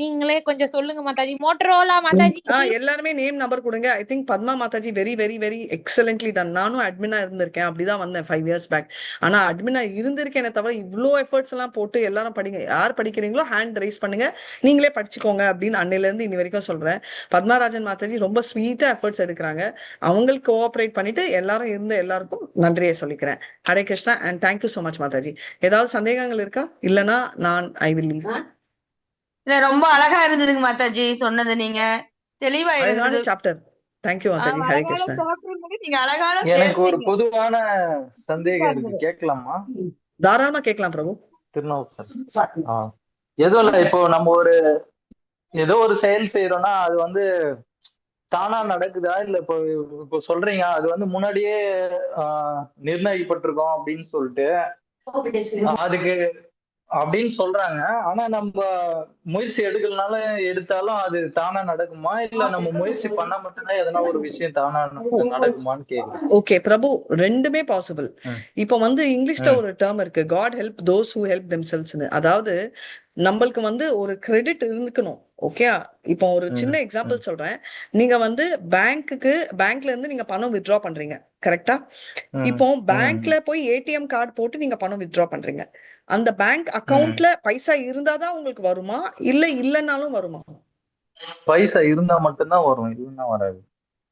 நீங்களே கொஞ்சம் சொல்லுங்க மாதாஜி. மோட்டரோலா மாதாஜி. எல்லாருமே நேம் நம்பர் கொடுங்க. I think Padma Mataji very very very excellently done. நானும் அட்மினா இருந்திருக்கேன், அப்படிதான் வந்தேன் 5 years பேக். ஆனா அட்மினா இருந்திருக்கேனே தவிர இவ்வளோ எஃபர்ட்ஸ் எல்லாம் போட்டு எல்லாரும் படிங்க, யார் படிக்கிறீங்களோ ஹேண்ட் ரைஸ் பண்ணுங்க, நீங்களே படிச்சுக்கோங்க அப்படின்னு அன்னையில இருந்து இன்னி வரைக்கும் சொல்றேன். பத்மாராஜன் மாதாஜி ரொம்ப ஸ்வீட்டா எஃபர்ட்ஸ் எடுக்கிறாங்க. அவங்களுக்கு கோஆபரேட் பண்ணிட்டு எல்லாரும் இருந்த எல்லாருக்கும் நன்றியை சொல்லிக்கிறேன். Hare Krishna and thank you so much Mataji. ஏதாவது சந்தேகங்கள் இருக்கா? இல்லைன்னா நான் ஐ வில் லீவ். இல்ல, ரொம்ப அழகா இருந்ததுங்க மாதாஜி சொன்னது. நீங்க தெளிவா இருந்தது. சாப்டர். தேங்க்யூ மாதாஜி. ஹரே கிருஷ்ணா. நீங்க அழகான எனக்கு ஒரு பொதுவான சந்தேகம் இருக்கு, கேட்கலாமா? தாராளமா கேட்கலாம் பிரபு. திருநாவுக்கரசர். எதுவும் இல்ல, இப்போ நம்ம ஏதோ ஒரு செயல் செய்யறோம்னா அது தானா நடக்குதா, இல்ல இப்போ சொல்றீங்க அது முன்னாடியே நிர்ணயிக்கப்பட்டிருக்கோம் அப்படின்னு சொல்லிட்டு அதுக்கு அப்படின்னு சொல்றாங்க. ஆனா நம்ம முயற்சி எடுத்தாலும் அது தானா நடக்குமா, இல்ல நம்ம முயற்சி பண்ணா மட்டும்தான் எதனா ஒரு விஷயம் தானா நடக்குமான்னு கேக்குறேன். ஓகே பிரபு, ரெண்டுமே பாசிபிள். இப்போ இங்கிலீஷ்ல ஒரு டேர்ம் இருக்கு, God help those who help தெம்செல்வ்ஸ்னு. அதாவது நம்மளுக்கு ஒரு கிரெடிட் இருக்கணும். ஓகே, இப்போ ஒரு சின்ன எக்ஸாம்பிள் சொல்றேன். நீங்க பேங்க்ல இருந்து நீங்க பணம் வித்ட்ரா பண்றீங்க, கரெக்டா? இப்போ பேங்க்ல போய் ஏடிஎம் கார்டு போட்டு நீங்க பணம் வித்ட்ரா பண்றீங்க. அந்த பேங்க் அக்கவுண்ட்ல பைசா இருந்தாதான் உங்களுக்கு வருமா, இல்லைன்னாலும் வருமா? பைசா இருந்தா மட்டும்தான் வரும், இல்லைன்னா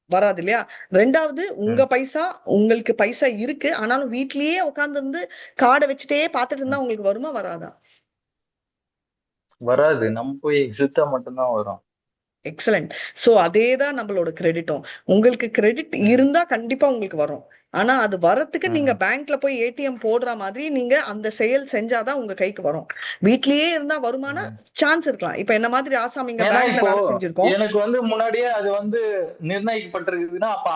வராது இல்லையா? ரெண்டாவது, உங்களுக்கு பைசா இருக்கு, ஆனாலும் வீட்லயே உட்கார்ந்து இருந்து கார்டை வச்சுட்டே பாத்துட்டு இருந்தா உங்களுக்கு வருமா, வராதா? வராது, நம்ம போய் எடுத்தா மட்டும்தான் வரும். எக்ஸலென்ட். சோ அதேதான் நம்மளோட கிரெடிட்டும். உங்களுக்கு கிரெடிட் இருந்தா கண்டிப்பா உங்களுக்கு வரும். ஆனா அது வரத்துக்கு நீங்க பேங்க்ல போய் ஏடிஎம் போடுற மாதிரி நீங்க அந்த செயல் செஞ்சாதான் உங்க கைக்கு வரும். வீட்லயே இருந்தா வருமான சான்ஸ் இருக்கலாம். இப்ப என்ன மாதிரி ஆசாமிங்க பேங்க்ல வேலை செஞ்சிருக்கோம். எனக்கு முன்னாடியே அது நிர்ணயிக்கப்பட்டிருக்குதுன்னா அப்ப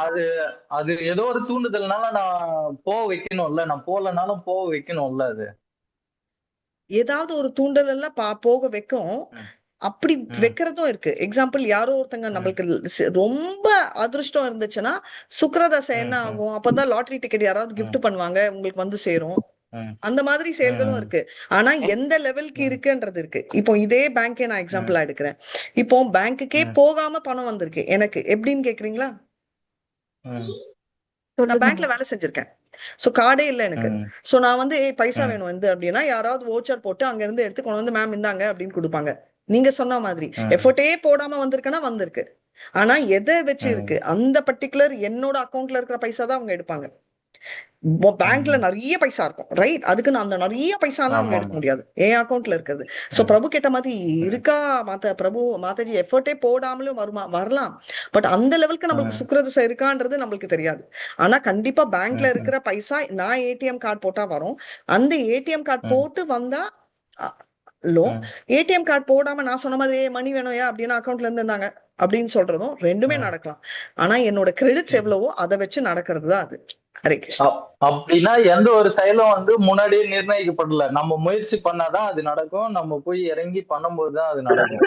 அது ஏதோ ஒரு தூண்டுதல்னால நான் போக வைக்கணும்ல, நான் போகலனாலும் போக வைக்கணும்ல. அது ஏதாவது ஒரு தூண்டல் எல்லாம் போக வைக்கும், அப்படி வைக்கிறதும் இருக்கு. எக்ஸாம்பிள், யாரோ ஒருத்தங்க நம்மளுக்கு ரொம்ப அதிர்ஷ்டம் இருந்துச்சுன்னா சுக்கிரதசை என்ன ஆகும், அப்பதான் லாட்டரி டிக்கெட் யாராவது கிஃப்ட் பண்ணுவாங்க, உங்களுக்கு சேரும். அந்த மாதிரி செயல்களும் இருக்கு. ஆனா எந்த லெவலுக்கு இருக்குன்றது இருக்கு. இப்போ இதே பேங்கே நான் எக்ஸாம்பிளா எடுக்கிறேன். இப்போ பேங்க்குக்கே போகாம பணம் வந்திருக்கு எனக்கு, எப்படின்னு கேக்குறீங்களா? நான் பேங்க்ல வேலை செஞ்சிருக்கேன், சோ கார்டே இல்ல எனக்கு. சோ நான் பைசா வேணும் அப்படின்னா யாராவது வோச்சர் போட்டு அங்க இருந்து எடுத்து கொண்டு மேம் இந்தாங்க அப்படின்னு கொடுப்பாங்க. நீங்க சொன்ன மாதிரி எஃபர்ட்டே போடாம வந்திருக்குன்னா வந்திருக்கு. ஆனா எதை வச்சு இருக்கு, அந்த பர்டிகுலர் என்னோட அக்கௌண்ட்ல இருக்கிற பைசா தான் அவங்க எடுப்பாங்க. பேங்க்ல நிறைய பைசா இருக்கும், ரைட்? அதுக்கு நான் அந்த நிறைய பைசா எல்லாம் அவங்க எடுக்க முடியாது, என் அக்கௌண்ட்ல இருக்கிறது. சோ பிரபு கேட்ட மாதிரி இருக்கா மாதாஜி, எஃபர்ட்டே போடாமலும் வரலாம். பட் அந்த லெவலுக்கு நம்மளுக்கு சுக்கிரதசை இருக்கான்றது நம்மளுக்கு தெரியாது. ஆனா கண்டிப்பா பேங்க்ல இருக்கிற பைசா நான் ஏடிஎம் கார்டு போட்டா வரும். அந்த ஏடிஎம் கார்டு போட்டு வந்தா ஏடிஎம் கார்டு போடாம நான் சொன்ன மாதிரி மணி வேணும்யா அப்படின்னு அக்கௌண்ட்ல இருந்து இருந்தாங்க அப்படின்னு சொல்றதும் ரெண்டுமே நடக்கலாம். ஆனா என்னோட கிரெடிட்ஸ் எவ்வளவோ அதை வச்சு நடக்கிறது தான் அது. ஹரே கிருஷ்ணா. அப்படின்னா எந்த ஒரு செயலும் முன்னாடியே நிர்ணயிக்கப்படல, நம்ம முயற்சி பண்ணாதான் அது நடக்கும், நம்ம போய் இறங்கி பண்ணும்போதுதான் அது நடக்கும்.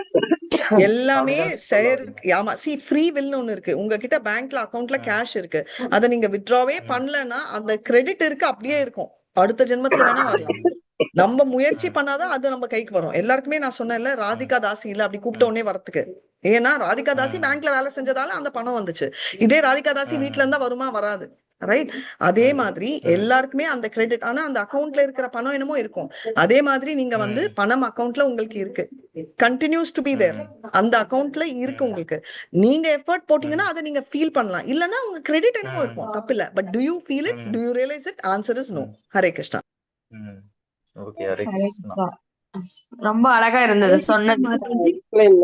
எல்லாமே ஆமா, சி ஃப்ரீ வில்னு ஒண்ணு இருக்கு. உங்ககிட்ட பேங்க்ல அக்கௌண்ட்ல கேஷ் இருக்கு, அதை நீங்க வித்ட்ராவே பண்ணலன்னா அந்த கிரெடிட் இருக்கு, அப்படியே இருக்கும். அடுத்த ஜென்மத்துல வேணா வரலாம். நம்ம முயற்சி பண்ணாதான் அது நம்ம கைக்கு வரும். எல்லாருக்குமே நான் சொன்னேன்ல, ராதிகா தாசி இல்ல அப்படி கூப்பிட்ட உடனே வரத்துக்கு. ஏன்னா ராதிகா தாசி பேங்க்ல வேலை செஞ்சதால அந்த பணம் வந்துச்சு. இதே ராதிகா தாசி வீட்டுல இருந்தா வருமா, வராது, ரைட்? அதே மாதிரி எல்லாருக்குமே அந்த கிரெடிட், ஆனா அந்த அக்கௌண்ட்ல இருக்கிற பணம் என்னமோ இருக்கும். அதே மாதிரி நீங்க பணம் அக்கௌண்ட்ல உங்களுக்கு இருக்கு, கண்டினியூஸ் டு பி தேர், அந்த அக்கௌண்ட்ல இருக்கு உங்களுக்கு. நீங்க எஃபர்ட் போட்டீங்கன்னா அதை நீங்க ஃபீல் பண்ணலாம், இல்லன்னா உங்க கிரெடிட் என்னமோ இருக்கும், தப்பு இல்ல. But do you feel it, do you realise it? Answer is no. Hare Krishna. Okay, Hare Krishna. ரொம்ப அழகா இருந்தது சொன்னது,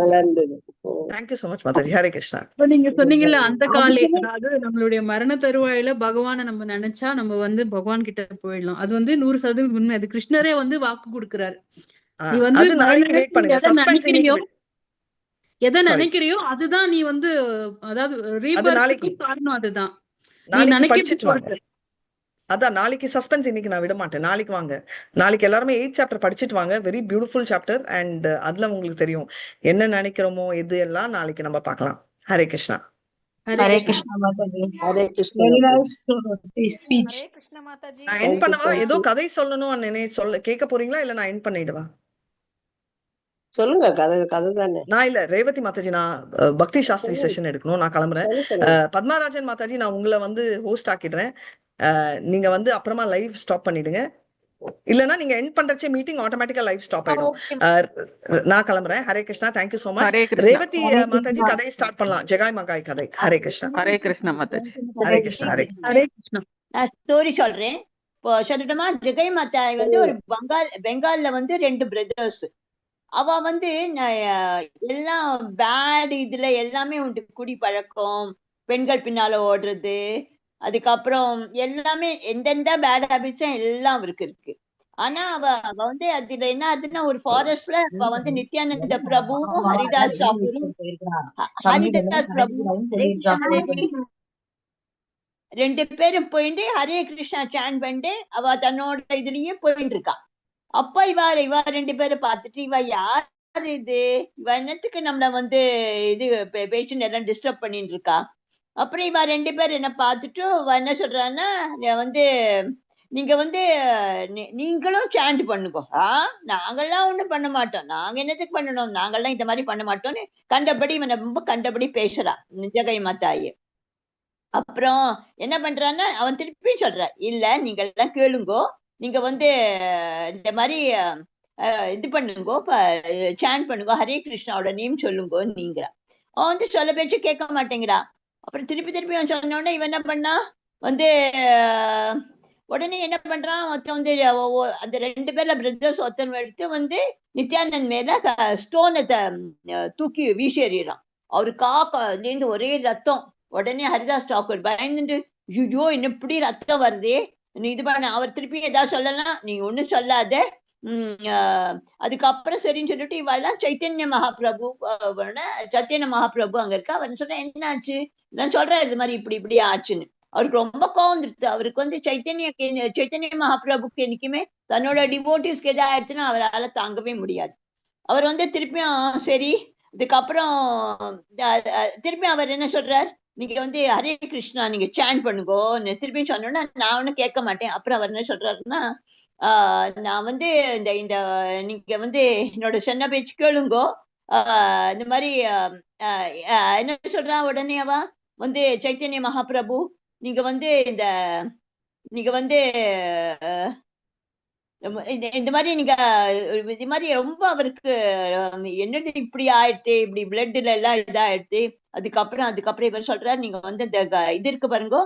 நல்லா இருந்தது. Thank you so much Mataji. Hare Krishna. நீங்க சொன்னீங்கல்ல அந்த காலே, அதாவது நம்மளுடைய மரண தருவாயில பகவானை நம்ம நினைச்சா நம்ம பகவான் கிட்ட போயிடலாம். அது 100% உண்மை. அது கிருஷ்ணரே வாக்கு கொடுக்கிறாரு. நீ எதை நினைக்கிறியோ அதுதான் நீ அதாவது ரீபர்த்துக்கு காரணம் அதுதான். நீ நினைக்கிறது அதான். நாளைக்கு சஸ்பென்ஸ், இன்னைக்கு நான் விட மாட்டேன். நாளைக்கு வாங்க, நாளைக்கு எல்லாருமே 8th சாப்டர் படிச்சுட்டு வாங்க. Very beautiful chapter. அண்ட் அதுல உங்களுக்கு தெரியும் என்ன நினைக்கிறோமோ எது எல்லாம் நாளைக்கு நம்ம பார்க்கலாம். Hare Krishna. Hare Krishna Mataji. Hare Krishna Very Mataji. nice speech. Hare Krishna Mataji. நான் என் தேங்க்யூ பண்ணவா? ஏதோ தேங்க்யூ. கதை சொல்லணும் கேட்க போறீங்களா இல்ல நான் என் பண்ணிடுவா? சொல்லுங்க, கதை கதை தானே. நான் இல்ல ரேவதி மாதாஜி, நான் பக்தி சாஸ்திரி சொல்லுங்க செஷன் எடுக்கணும், நான் கிளம்புறேன். சொல்லுங்க. பத்மாராஜன் மாதாஜி, நான் உங்களை வந்து ஹோஸ்ட் ஆக்கிடுறேன். நீங்க வந்து அப்புறமா லைவ் ஸ்டாப் பண்ணிடுங்க. இல்லனா நீங்க எண்ட் பண்றச்சே மீட்டிங் ஆட்டோமேட்டிக்கா லைவ் ஸ்டாப் ஆயிடும். நான் கிளம்புறேன். Hare Krishna, thank you so much. Hare Krishna. Revathi Mataji கதையை ஸ்டார்ட் பண்ணலாம். ஜெகாய் மகாய் கதை. ஹரே கிருஷ்ணா. ஹரே கிருஷ்ணா மாதாஜி. ஹரே கிருஷ்ணா. ஹரே கிருஷ்ணா. நான் ஸ்டோரி சொல்றேன். இப்போ சொல்லட்டுமா? ஜெகை மாதாய் வந்து ஒரு பெங்கால்ல வந்து 2 பிரதர்ஸ். அவ வந்து எல்லாம் பேட் இதுல எல்லாமே உண்டு. குடி பழக்கம், பெண்கள் பின்னால ஓடுறது, அதுக்கப்புறம் எல்லாமே எந்தெந்த பேட் ஹேபிட்ஸும் எல்லாம் அவருக்கு இருக்கு. ஆனா அவ வந்து அதுல என்ன ஆகுதுன்னா, ஒரு ஃபாரஸ்ட்ல அவ வந்து நித்யானந்த பிரபுவும் ஹரிதாஸ் தாக்கூரும் ஹரிதாஸ் பிரபுவும் 2 பேரும் போயிட்டு ஹரே கிருஷ்ணா சான் பண்ணிட்டு அவ தன்னோட இதுலயே போயிட்டு இருக்கா. அப்ப இவ 2 பேரும் பார்த்துட்டு, இவ யார் இது, இவ என்னத்துக்கு நம்மள வந்து இது பேச்சுன்னு எல்லாம் டிஸ்டர்ப் பண்ணிட்டு இருக்கா. அப்புறம் இவ 2 பேர் என்ன பார்த்துட்டு இவ என்ன சொல்றான்னா, வந்து நீங்க வந்து நீங்களும் சாண்ட் பண்ணுங்க. நாங்கெல்லாம் ஒண்ணும் பண்ண மாட்டோம், நாங்க என்னத்துக்கு பண்ணணும், நாங்கெல்லாம் இந்த மாதிரி பண்ண மாட்டோம்னு கண்டபடி இவனை ரொம்ப கண்டபடி பேசுறா ஜெகை மாதாயி. அப்புறம் என்ன பண்றான்னா, அவன் திருப்பி சொல்ற, இல்ல நீங்க எல்லாம் கேளுங்கோ, நீங்க வந்து இந்த மாதிரி இது பண்ணுங்கோ, சாண்ட் பண்ணுங்க, ஹரே கிருஷ்ணாவோட நேம் சொல்லுங்கோ நீங்கிறா. அவன் வந்து சொல்ல பேச்சு கேட்க மாட்டேங்கிறா. அப்புறம் திருப்பி அவன் சொன்ன உடனே இவன் என்ன பண்ணா, வந்து உடனே என்ன பண்றான், ஒருத்தன் வந்து அந்த 2 பேர்ல பிரதர்ஸ் ஒருத்தன் எடுத்து வந்து நித்யானந்த் மேல ஸ்டோனை தூக்கி வீசி எறிகிறான். அவரு காக்கலேருந்து ஒரே ரத்தம். உடனே ஹரிதாஸ் தாக்கூர் பயந்துட்டு, ஐயோ இன்னும் இப்படி ரத்தம் வருதே, நீ இது பண்ண. அவர் திருப்பி ஏதாவது சொல்லலாம், நீங்க ஒண்ணும் சொல்லாத. அதுக்கப்புறம் சரின்னு சொல்லிட்டு இவெல்லாம் சைத்தன்ய மகாபிரபு அங்க இருக்கா. அவர் சொல்ற, என்ன ஆச்சு, நான் சொல்றேன் இது மாதிரி இப்படி ஆச்சுன்னு. அவருக்கு ரொம்ப கோவம் வந்துருது. அவருக்கு வந்து சைத்தன்ய மகாபிரபுக்கு என்னைக்குமே தன்னோட டிவோட்டிஸ்க்கு எதாவது ஆயிடுச்சுன்னா அவரால் தாங்கவே முடியாது. அவர் வந்து திருப்பியும் சரி, இதுக்கப்புறம் திருப்பி அவர் என்ன சொல்றார், நீங்க வந்து ஹரே கிருஷ்ணா நீங்க சாண்ட் பண்ணுங்கோ திருப்பியும் சொன்னோன்னா நான் ஒன்னும் கேட்க மாட்டேன். அப்புறம் அவர் என்ன சொல்றாருன்னா, நான் வந்து இந்த நீங்க வந்து என்னோட சொன்ன பேச்சு கேளுங்கோ, இந்த மாதிரி என்ன சொல்றா. உடனே அவ வந்து சைத்தன்ய மகாபிரபு, நீங்க வந்து இந்த மாதிரி நீங்க இது மாதிரி ரொம்ப அவருக்கு என்னது இப்படி ஆயிடுச்சு, இப்படி பிளட்ல எல்லாம் இதாயிடுச்சு. அதுக்கப்புறம் இவர் சொல்றாரு, நீங்க வந்து இந்த இது இருக்கு பாருங்க,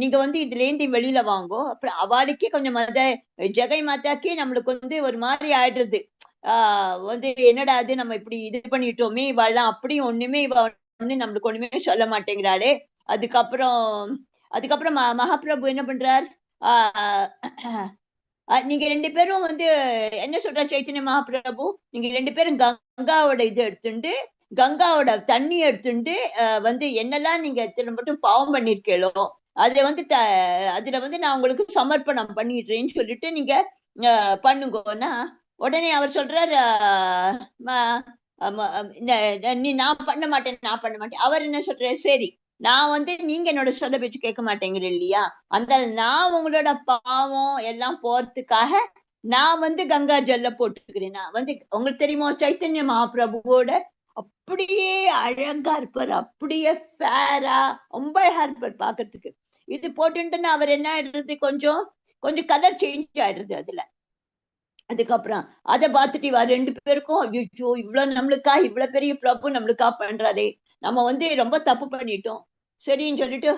நீங்க வந்து இதுல இருந்து வெளியில வாங்கோ. அப்புறம் அவளுக்கே கொஞ்சம் ஜெகை மாதாக்கே நம்மளுக்கு வந்து ஒரு மாதிரி ஆயிடுறது. வந்து என்னடா அது, நம்ம இப்படி இது பண்ணிட்டோமே, இவாள்லாம் அப்படியும் ஒண்ணுமே இவ ஒண்ணு நம்மளுக்கு ஒண்ணுமே சொல்ல மாட்டேங்கிறாளே. அதுக்கப்புறம் மகாபிரபு என்ன பண்றார், நீங்க 2 பேரும் வந்து என்ன சொல்ற சைத்தன்ய மகாபிரபு, நீங்க 2 பேரும் கங்காவோட இது எடுத்துட்டு, கங்காவோட தண்ணி எடுத்துட்டு வந்து என்னெல்லாம் நீங்க மட்டும் பாவம் பண்ணிருக்கீங்களோ அதை வந்து அதுல வந்து நான் உங்களுக்கு சமர்ப்பணம் பண்ணிடுறேன்னு சொல்லிட்டு நீங்க பண்ணுங்கன்னா, உடனே அவர் சொல்றாரு, நான் பண்ண மாட்டேன். அவர் என்ன சொல்றாரு, சரி நான் வந்து நீங்க என்னோட சொல்ல பேச்சு கேட்க மாட்டேங்கிற இல்லையா, அந்த நான் உங்களோட பாவம் எல்லாம் போறதுக்காக நான் வந்து கங்கா ஜல்ல போட்டுக்கிறேன். நான் வந்து உங்களுக்கு தெரியுமா, சைத்தன்ய மகாபிரபுவோட அப்படியே அழகா இருப்பார், அப்படியே ஃபேரா ரொம்ப அழகா இருப்பார் பாக்குறதுக்கு. இது போட்டுட்டுன்னா அவர் என்ன ஆயிடுறது, கொஞ்சம் கலர் சேஞ்ச் ஆயிடுறது அதுல. அதுக்கப்புறம் அதை பார்த்துட்டு இவ 2 பேருக்கும், ஐயோ இவ்வளவு நம்மளுக்கா, இவ்வளவு பெரிய பிரபு நம்மளுக்கா பண்றாரே, நம்ம வந்து ரொம்ப தப்பு பண்ணிட்டோம். சரின்னு சொல்லிட்டு,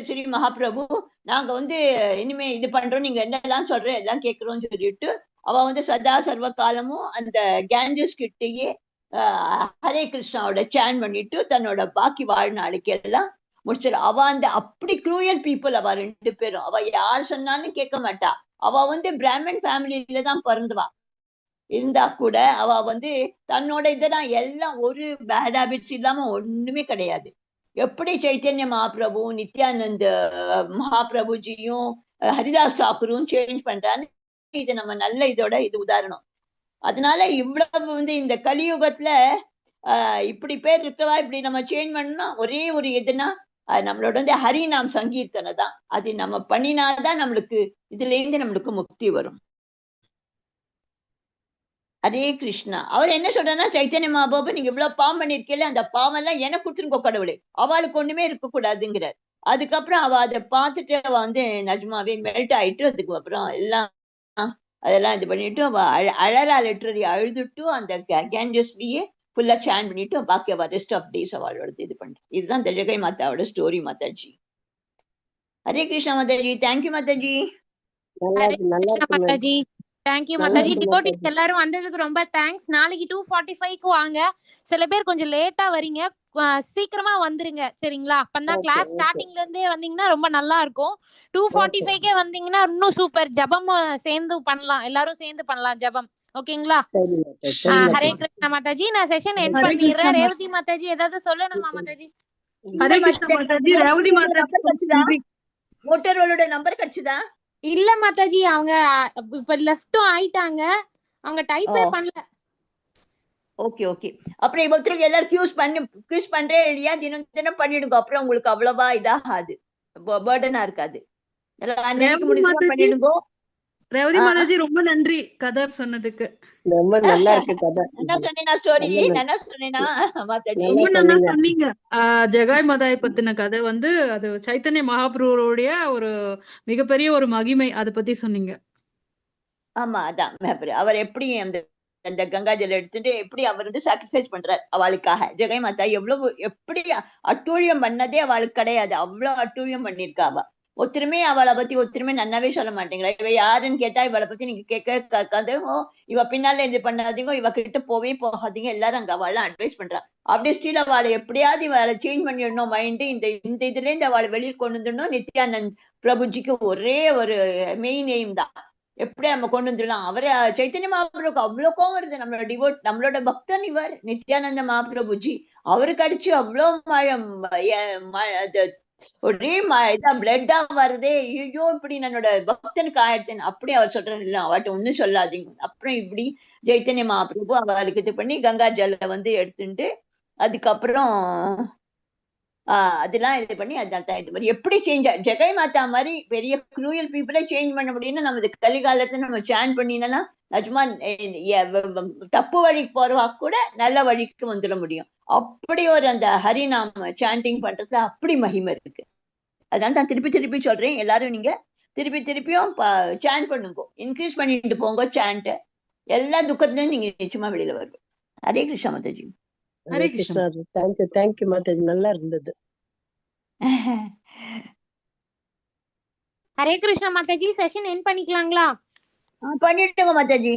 சரி மகாபிரபு, நாங்க வந்து இனிமே இது பண்றோம், நீங்க என்னெல்லாம் சொல்ற எல்லாம் கேட்கிறோம்னு சொல்லிட்டு அவ வந்து சதா சர்வ காலமும் அந்த கேஞ்சஸ் கிட்டேயே ஹரே கிருஷ்ணாவோட சான் பண்ணிட்டு தன்னோட பாக்கி வாழ்நாளைக்கு எல்லாம் முடிச்சிட. அவ அந்த அப்படி க்ரூயல் பீப்புள் அவ 2 பேரும். அவ யார் சொன்னாலும் கேட்க மாட்டா. அவ வந்து பிராமன் ஃபேமிலியில தான் பிறந்துவா இருந்தா கூட அவ வந்து தன்னோட இதெல்லாம் எல்லாம் ஒரு பேட் ஹேபிட்ஸ் இல்லாம ஒண்ணுமே கிடையாது. எப்படி சைத்தன்ய மகாபிரபு, நித்யானந்த மகாபிரபுஜியும் ஹரிதாஸ் தாக்கூரும் சேஞ்ச் பண்றான்னு இது நம்ம நல்ல இதோட இது உதாரணம். அதனால இவ்வளவு வந்து இந்த கலியுகத்துல இப்படி பேர் இருக்கவா இப்படி நம்ம சேஞ்ச் பண்ணா ஒரே ஒரு எதுனா நம்மளோட வந்து ஹரிநாம் சங்கீர்த்தனை தான். அது நம்ம பண்ணினாதான் நம்மளுக்கு இதுல இருந்து நம்மளுக்கு முக்தி வரும். ஹரே கிருஷ்ணா. அவர் என்ன சொல்றேன்னா, சைத்தன்ய மகாபிரபு நீங்க இவ்வளவு பாவம் பண்ணிருக்கீங்களே, அந்த பாவம் எல்லாம் எனக்கு கொடுத்துருக்கோ கடவுளே, அவளுக்கு ஒண்ணுமே இருக்க கூடாதுங்கிறார். அதுக்கப்புறம் அவ அதை பார்த்துட்டு அவ வந்து நிஜமாவே மெல்ட் ஆயிட்டு, அதுக்கு அப்புறம் எல்லாம் அதெல்லாம் இது பண்ணிட்டு அவ அழறா, லிட்டரரி அழுதுட்டு அந்த கேஞ்சஸ்லயே ஃபுல்லா சேன் பண்ணிட்டு பாக்கி அவ ரெஸ்ட் ஆஃப் டேஸ் அவளோட இது பண்றேன். இதுதான் இந்த ஜெகை மாதாவோட story Mataji. Hare Krishna Mataji. Thank you Mataji. Hare Krishna Mataji. Thank you Mataji. Devotees எல்லாரும் வந்ததுக்கு ரொம்ப தேங்க்ஸ். நாளைக்கு 2:45க்கு வாங்க. சில பேர் கொஞ்சம் லேட்டா வரீங்க, சீக்கிரமா வந்துருங்க சரிங்களா? அப்பதான் கிளாஸ் ஸ்டார்டிங்ல இருந்தே வந்தீங்கன்னா ரொம்ப நல்லா இருக்கும். 2:45க்கே வந்தீங்கன்னா இன்னும் சூப்பர். ஜபம் சேர்ந்து பண்ணலாம், எல்லாரும் சேர்ந்து பண்ணலாம் ஜபம். ஓகேங்களா? ஹரே கிருஷ்ணா மாதாஜி. நான் செஷன் எண்ட் பண்ணிடுறேன். ரேவதி மாதாஜி ஏதாவது சொல்லணுமா மாதாஜி? ஹரே கிருஷ்ணா மாதாஜி. ரேவதி மாதாஜி மோட்டரோலோட நம்பர் கிடைச்சதா? இல்ல மாதாஜி, அவங்க இப்ப லெஃப்டும் ஆயிட்டாங்க, அவங்க டைப்பே பண்ணல. Okay okay. அப்புறம் இவங்களுக்கு எல்லாரும் கியூஸ் பண்றேன் இல்லையா, தினம் தினம் பண்ணிடுங்க. அப்புறம் உங்களுக்கு அவ்வளவா இதாகாது, பர்டனா இருக்காது. பண்ணிடுங்க. ரேவதி மாதாஜி ரொம்ப நன்றி கதை சொன்னதுக்கு. ரொம்ப நல்லா இருக்கு கதை. என்ன சொன்னீனா ஸ்டோரி? என்ன சொன்னீனா மாதாஜி? ரொம்ப நல்லா சொன்னீங்க. ஜெகாய் மாதாயை பத்தின கதை வந்து அது சைத்தன்ய மகாபிரபுவோடைய ஒரு மிகப்பெரிய ஒரு மகிமை, அதை பத்தி சொன்னீங்க. ஆமா, அதான் அவர் எப்படி அந்த கங்கா ஜலம் எடுத்துட்டு எப்படி அவர் வந்து சாக்ரிஃபைஸ் பண்றாரு அவளுக்காக. ஜெகை மாதா எவ்வளவு எப்படி அட்டூழியம் பண்ணதே அவளுக்கு கிடையாது, அவ்வளவு அட்டூழியம் பண்ணிருக்கா அவ. ஒருத்தருமே அவளை பத்தி ஒருத்தருமே நன்னாவே சொல்ல மாட்டேங்கிறா. இவ யாருன்னு கேட்டா இவளை பத்தி நீங்க கேட்காதோ, இவ பின்னால இது பண்ணாதீங்க, இவ கிட்ட போகாதீங்க, எல்லாரும் அங்க அவளை அட்வைஸ் பண்றா. அப்படியே ஸ்டீல் அவளை எப்படியாவது இவளை சேஞ்ச் பண்ணிடணும் மைண்டு. இந்த இதுல இருந்து அவளை வெளியே கொண்டு வந்துடணும். நித்யானந்த் பிரபுஜிக்கு ஒரே ஒரு மெயின் எய்ம் தான், எப்படியா நம்ம கொண்டு வந்துடலாம். அவரை சைத்தன்ய மகாபிரபுக்கு அவ்வளவு கோவம் வருது. நம்மளோட பக்தன் இவர் நித்யானந்த மகாபிரபுஜி. அவருக்கு அடிச்சு அவ்வளவு ஒரே இதான் பிளட்டா வருதே, ஐயோ இப்படி என்னோட பக்தனுக்கு ஆயிடுத்தேன் அப்படி அவர் சொல்றாரு. இல்ல அவட்ட ஒண்ணும் சொல்லாதீங்க. அப்புறம் இப்படி சைத்தன்ய மகாபிரபு அவளுக்கு இது பண்ணி கங்கா ஜல வந்து எடுத்துட்டு அதுக்கப்புறம் அதெல்லாம் இது பண்ணி அதான் இது மாதிரி எப்படி சேஞ்ச் ஜெகை மாதா மாதிரி பெரிய க்ரூயல் பீப்புளை சேஞ்ச் பண்ண முடியும்னு நம்ம கலிகாலத்துல நம்ம சேன் பண்ணினா நிஜமா தப்பு வழிக்கு போறவா கூட நல்ல வழிக்கு வந்துட முடியும். அப்படி ஒரு அந்த ஹரிநாம சாண்டிங் பண்றதுல அப்படி மகிமை இருக்கு. அதான் நான் திருப்பி திருப்பி சொல்றேன், எல்லாரும் நீங்க திருப்பியும் சாண்ட் பண்ணுங்க, இன்க்ரீஸ் பண்ணிட்டு போங்க சாண்ட். எல்லா துக்கத்துலயும் நீங்க நிச்சயமா வெளியில வருவோம். ஹரே கிருஷ்ணா மாதாஜி. ஹரே கிருஷ்ணா. தேங்க்யூ மாதாஜி, நல்லா இருந்தது. ஹரே கிருஷ்ணா மாதாஜி. செஷன் எண்ட் பண்ணிக்கலாங்களா? பண்ணிட்டுங்க மாதாஜி.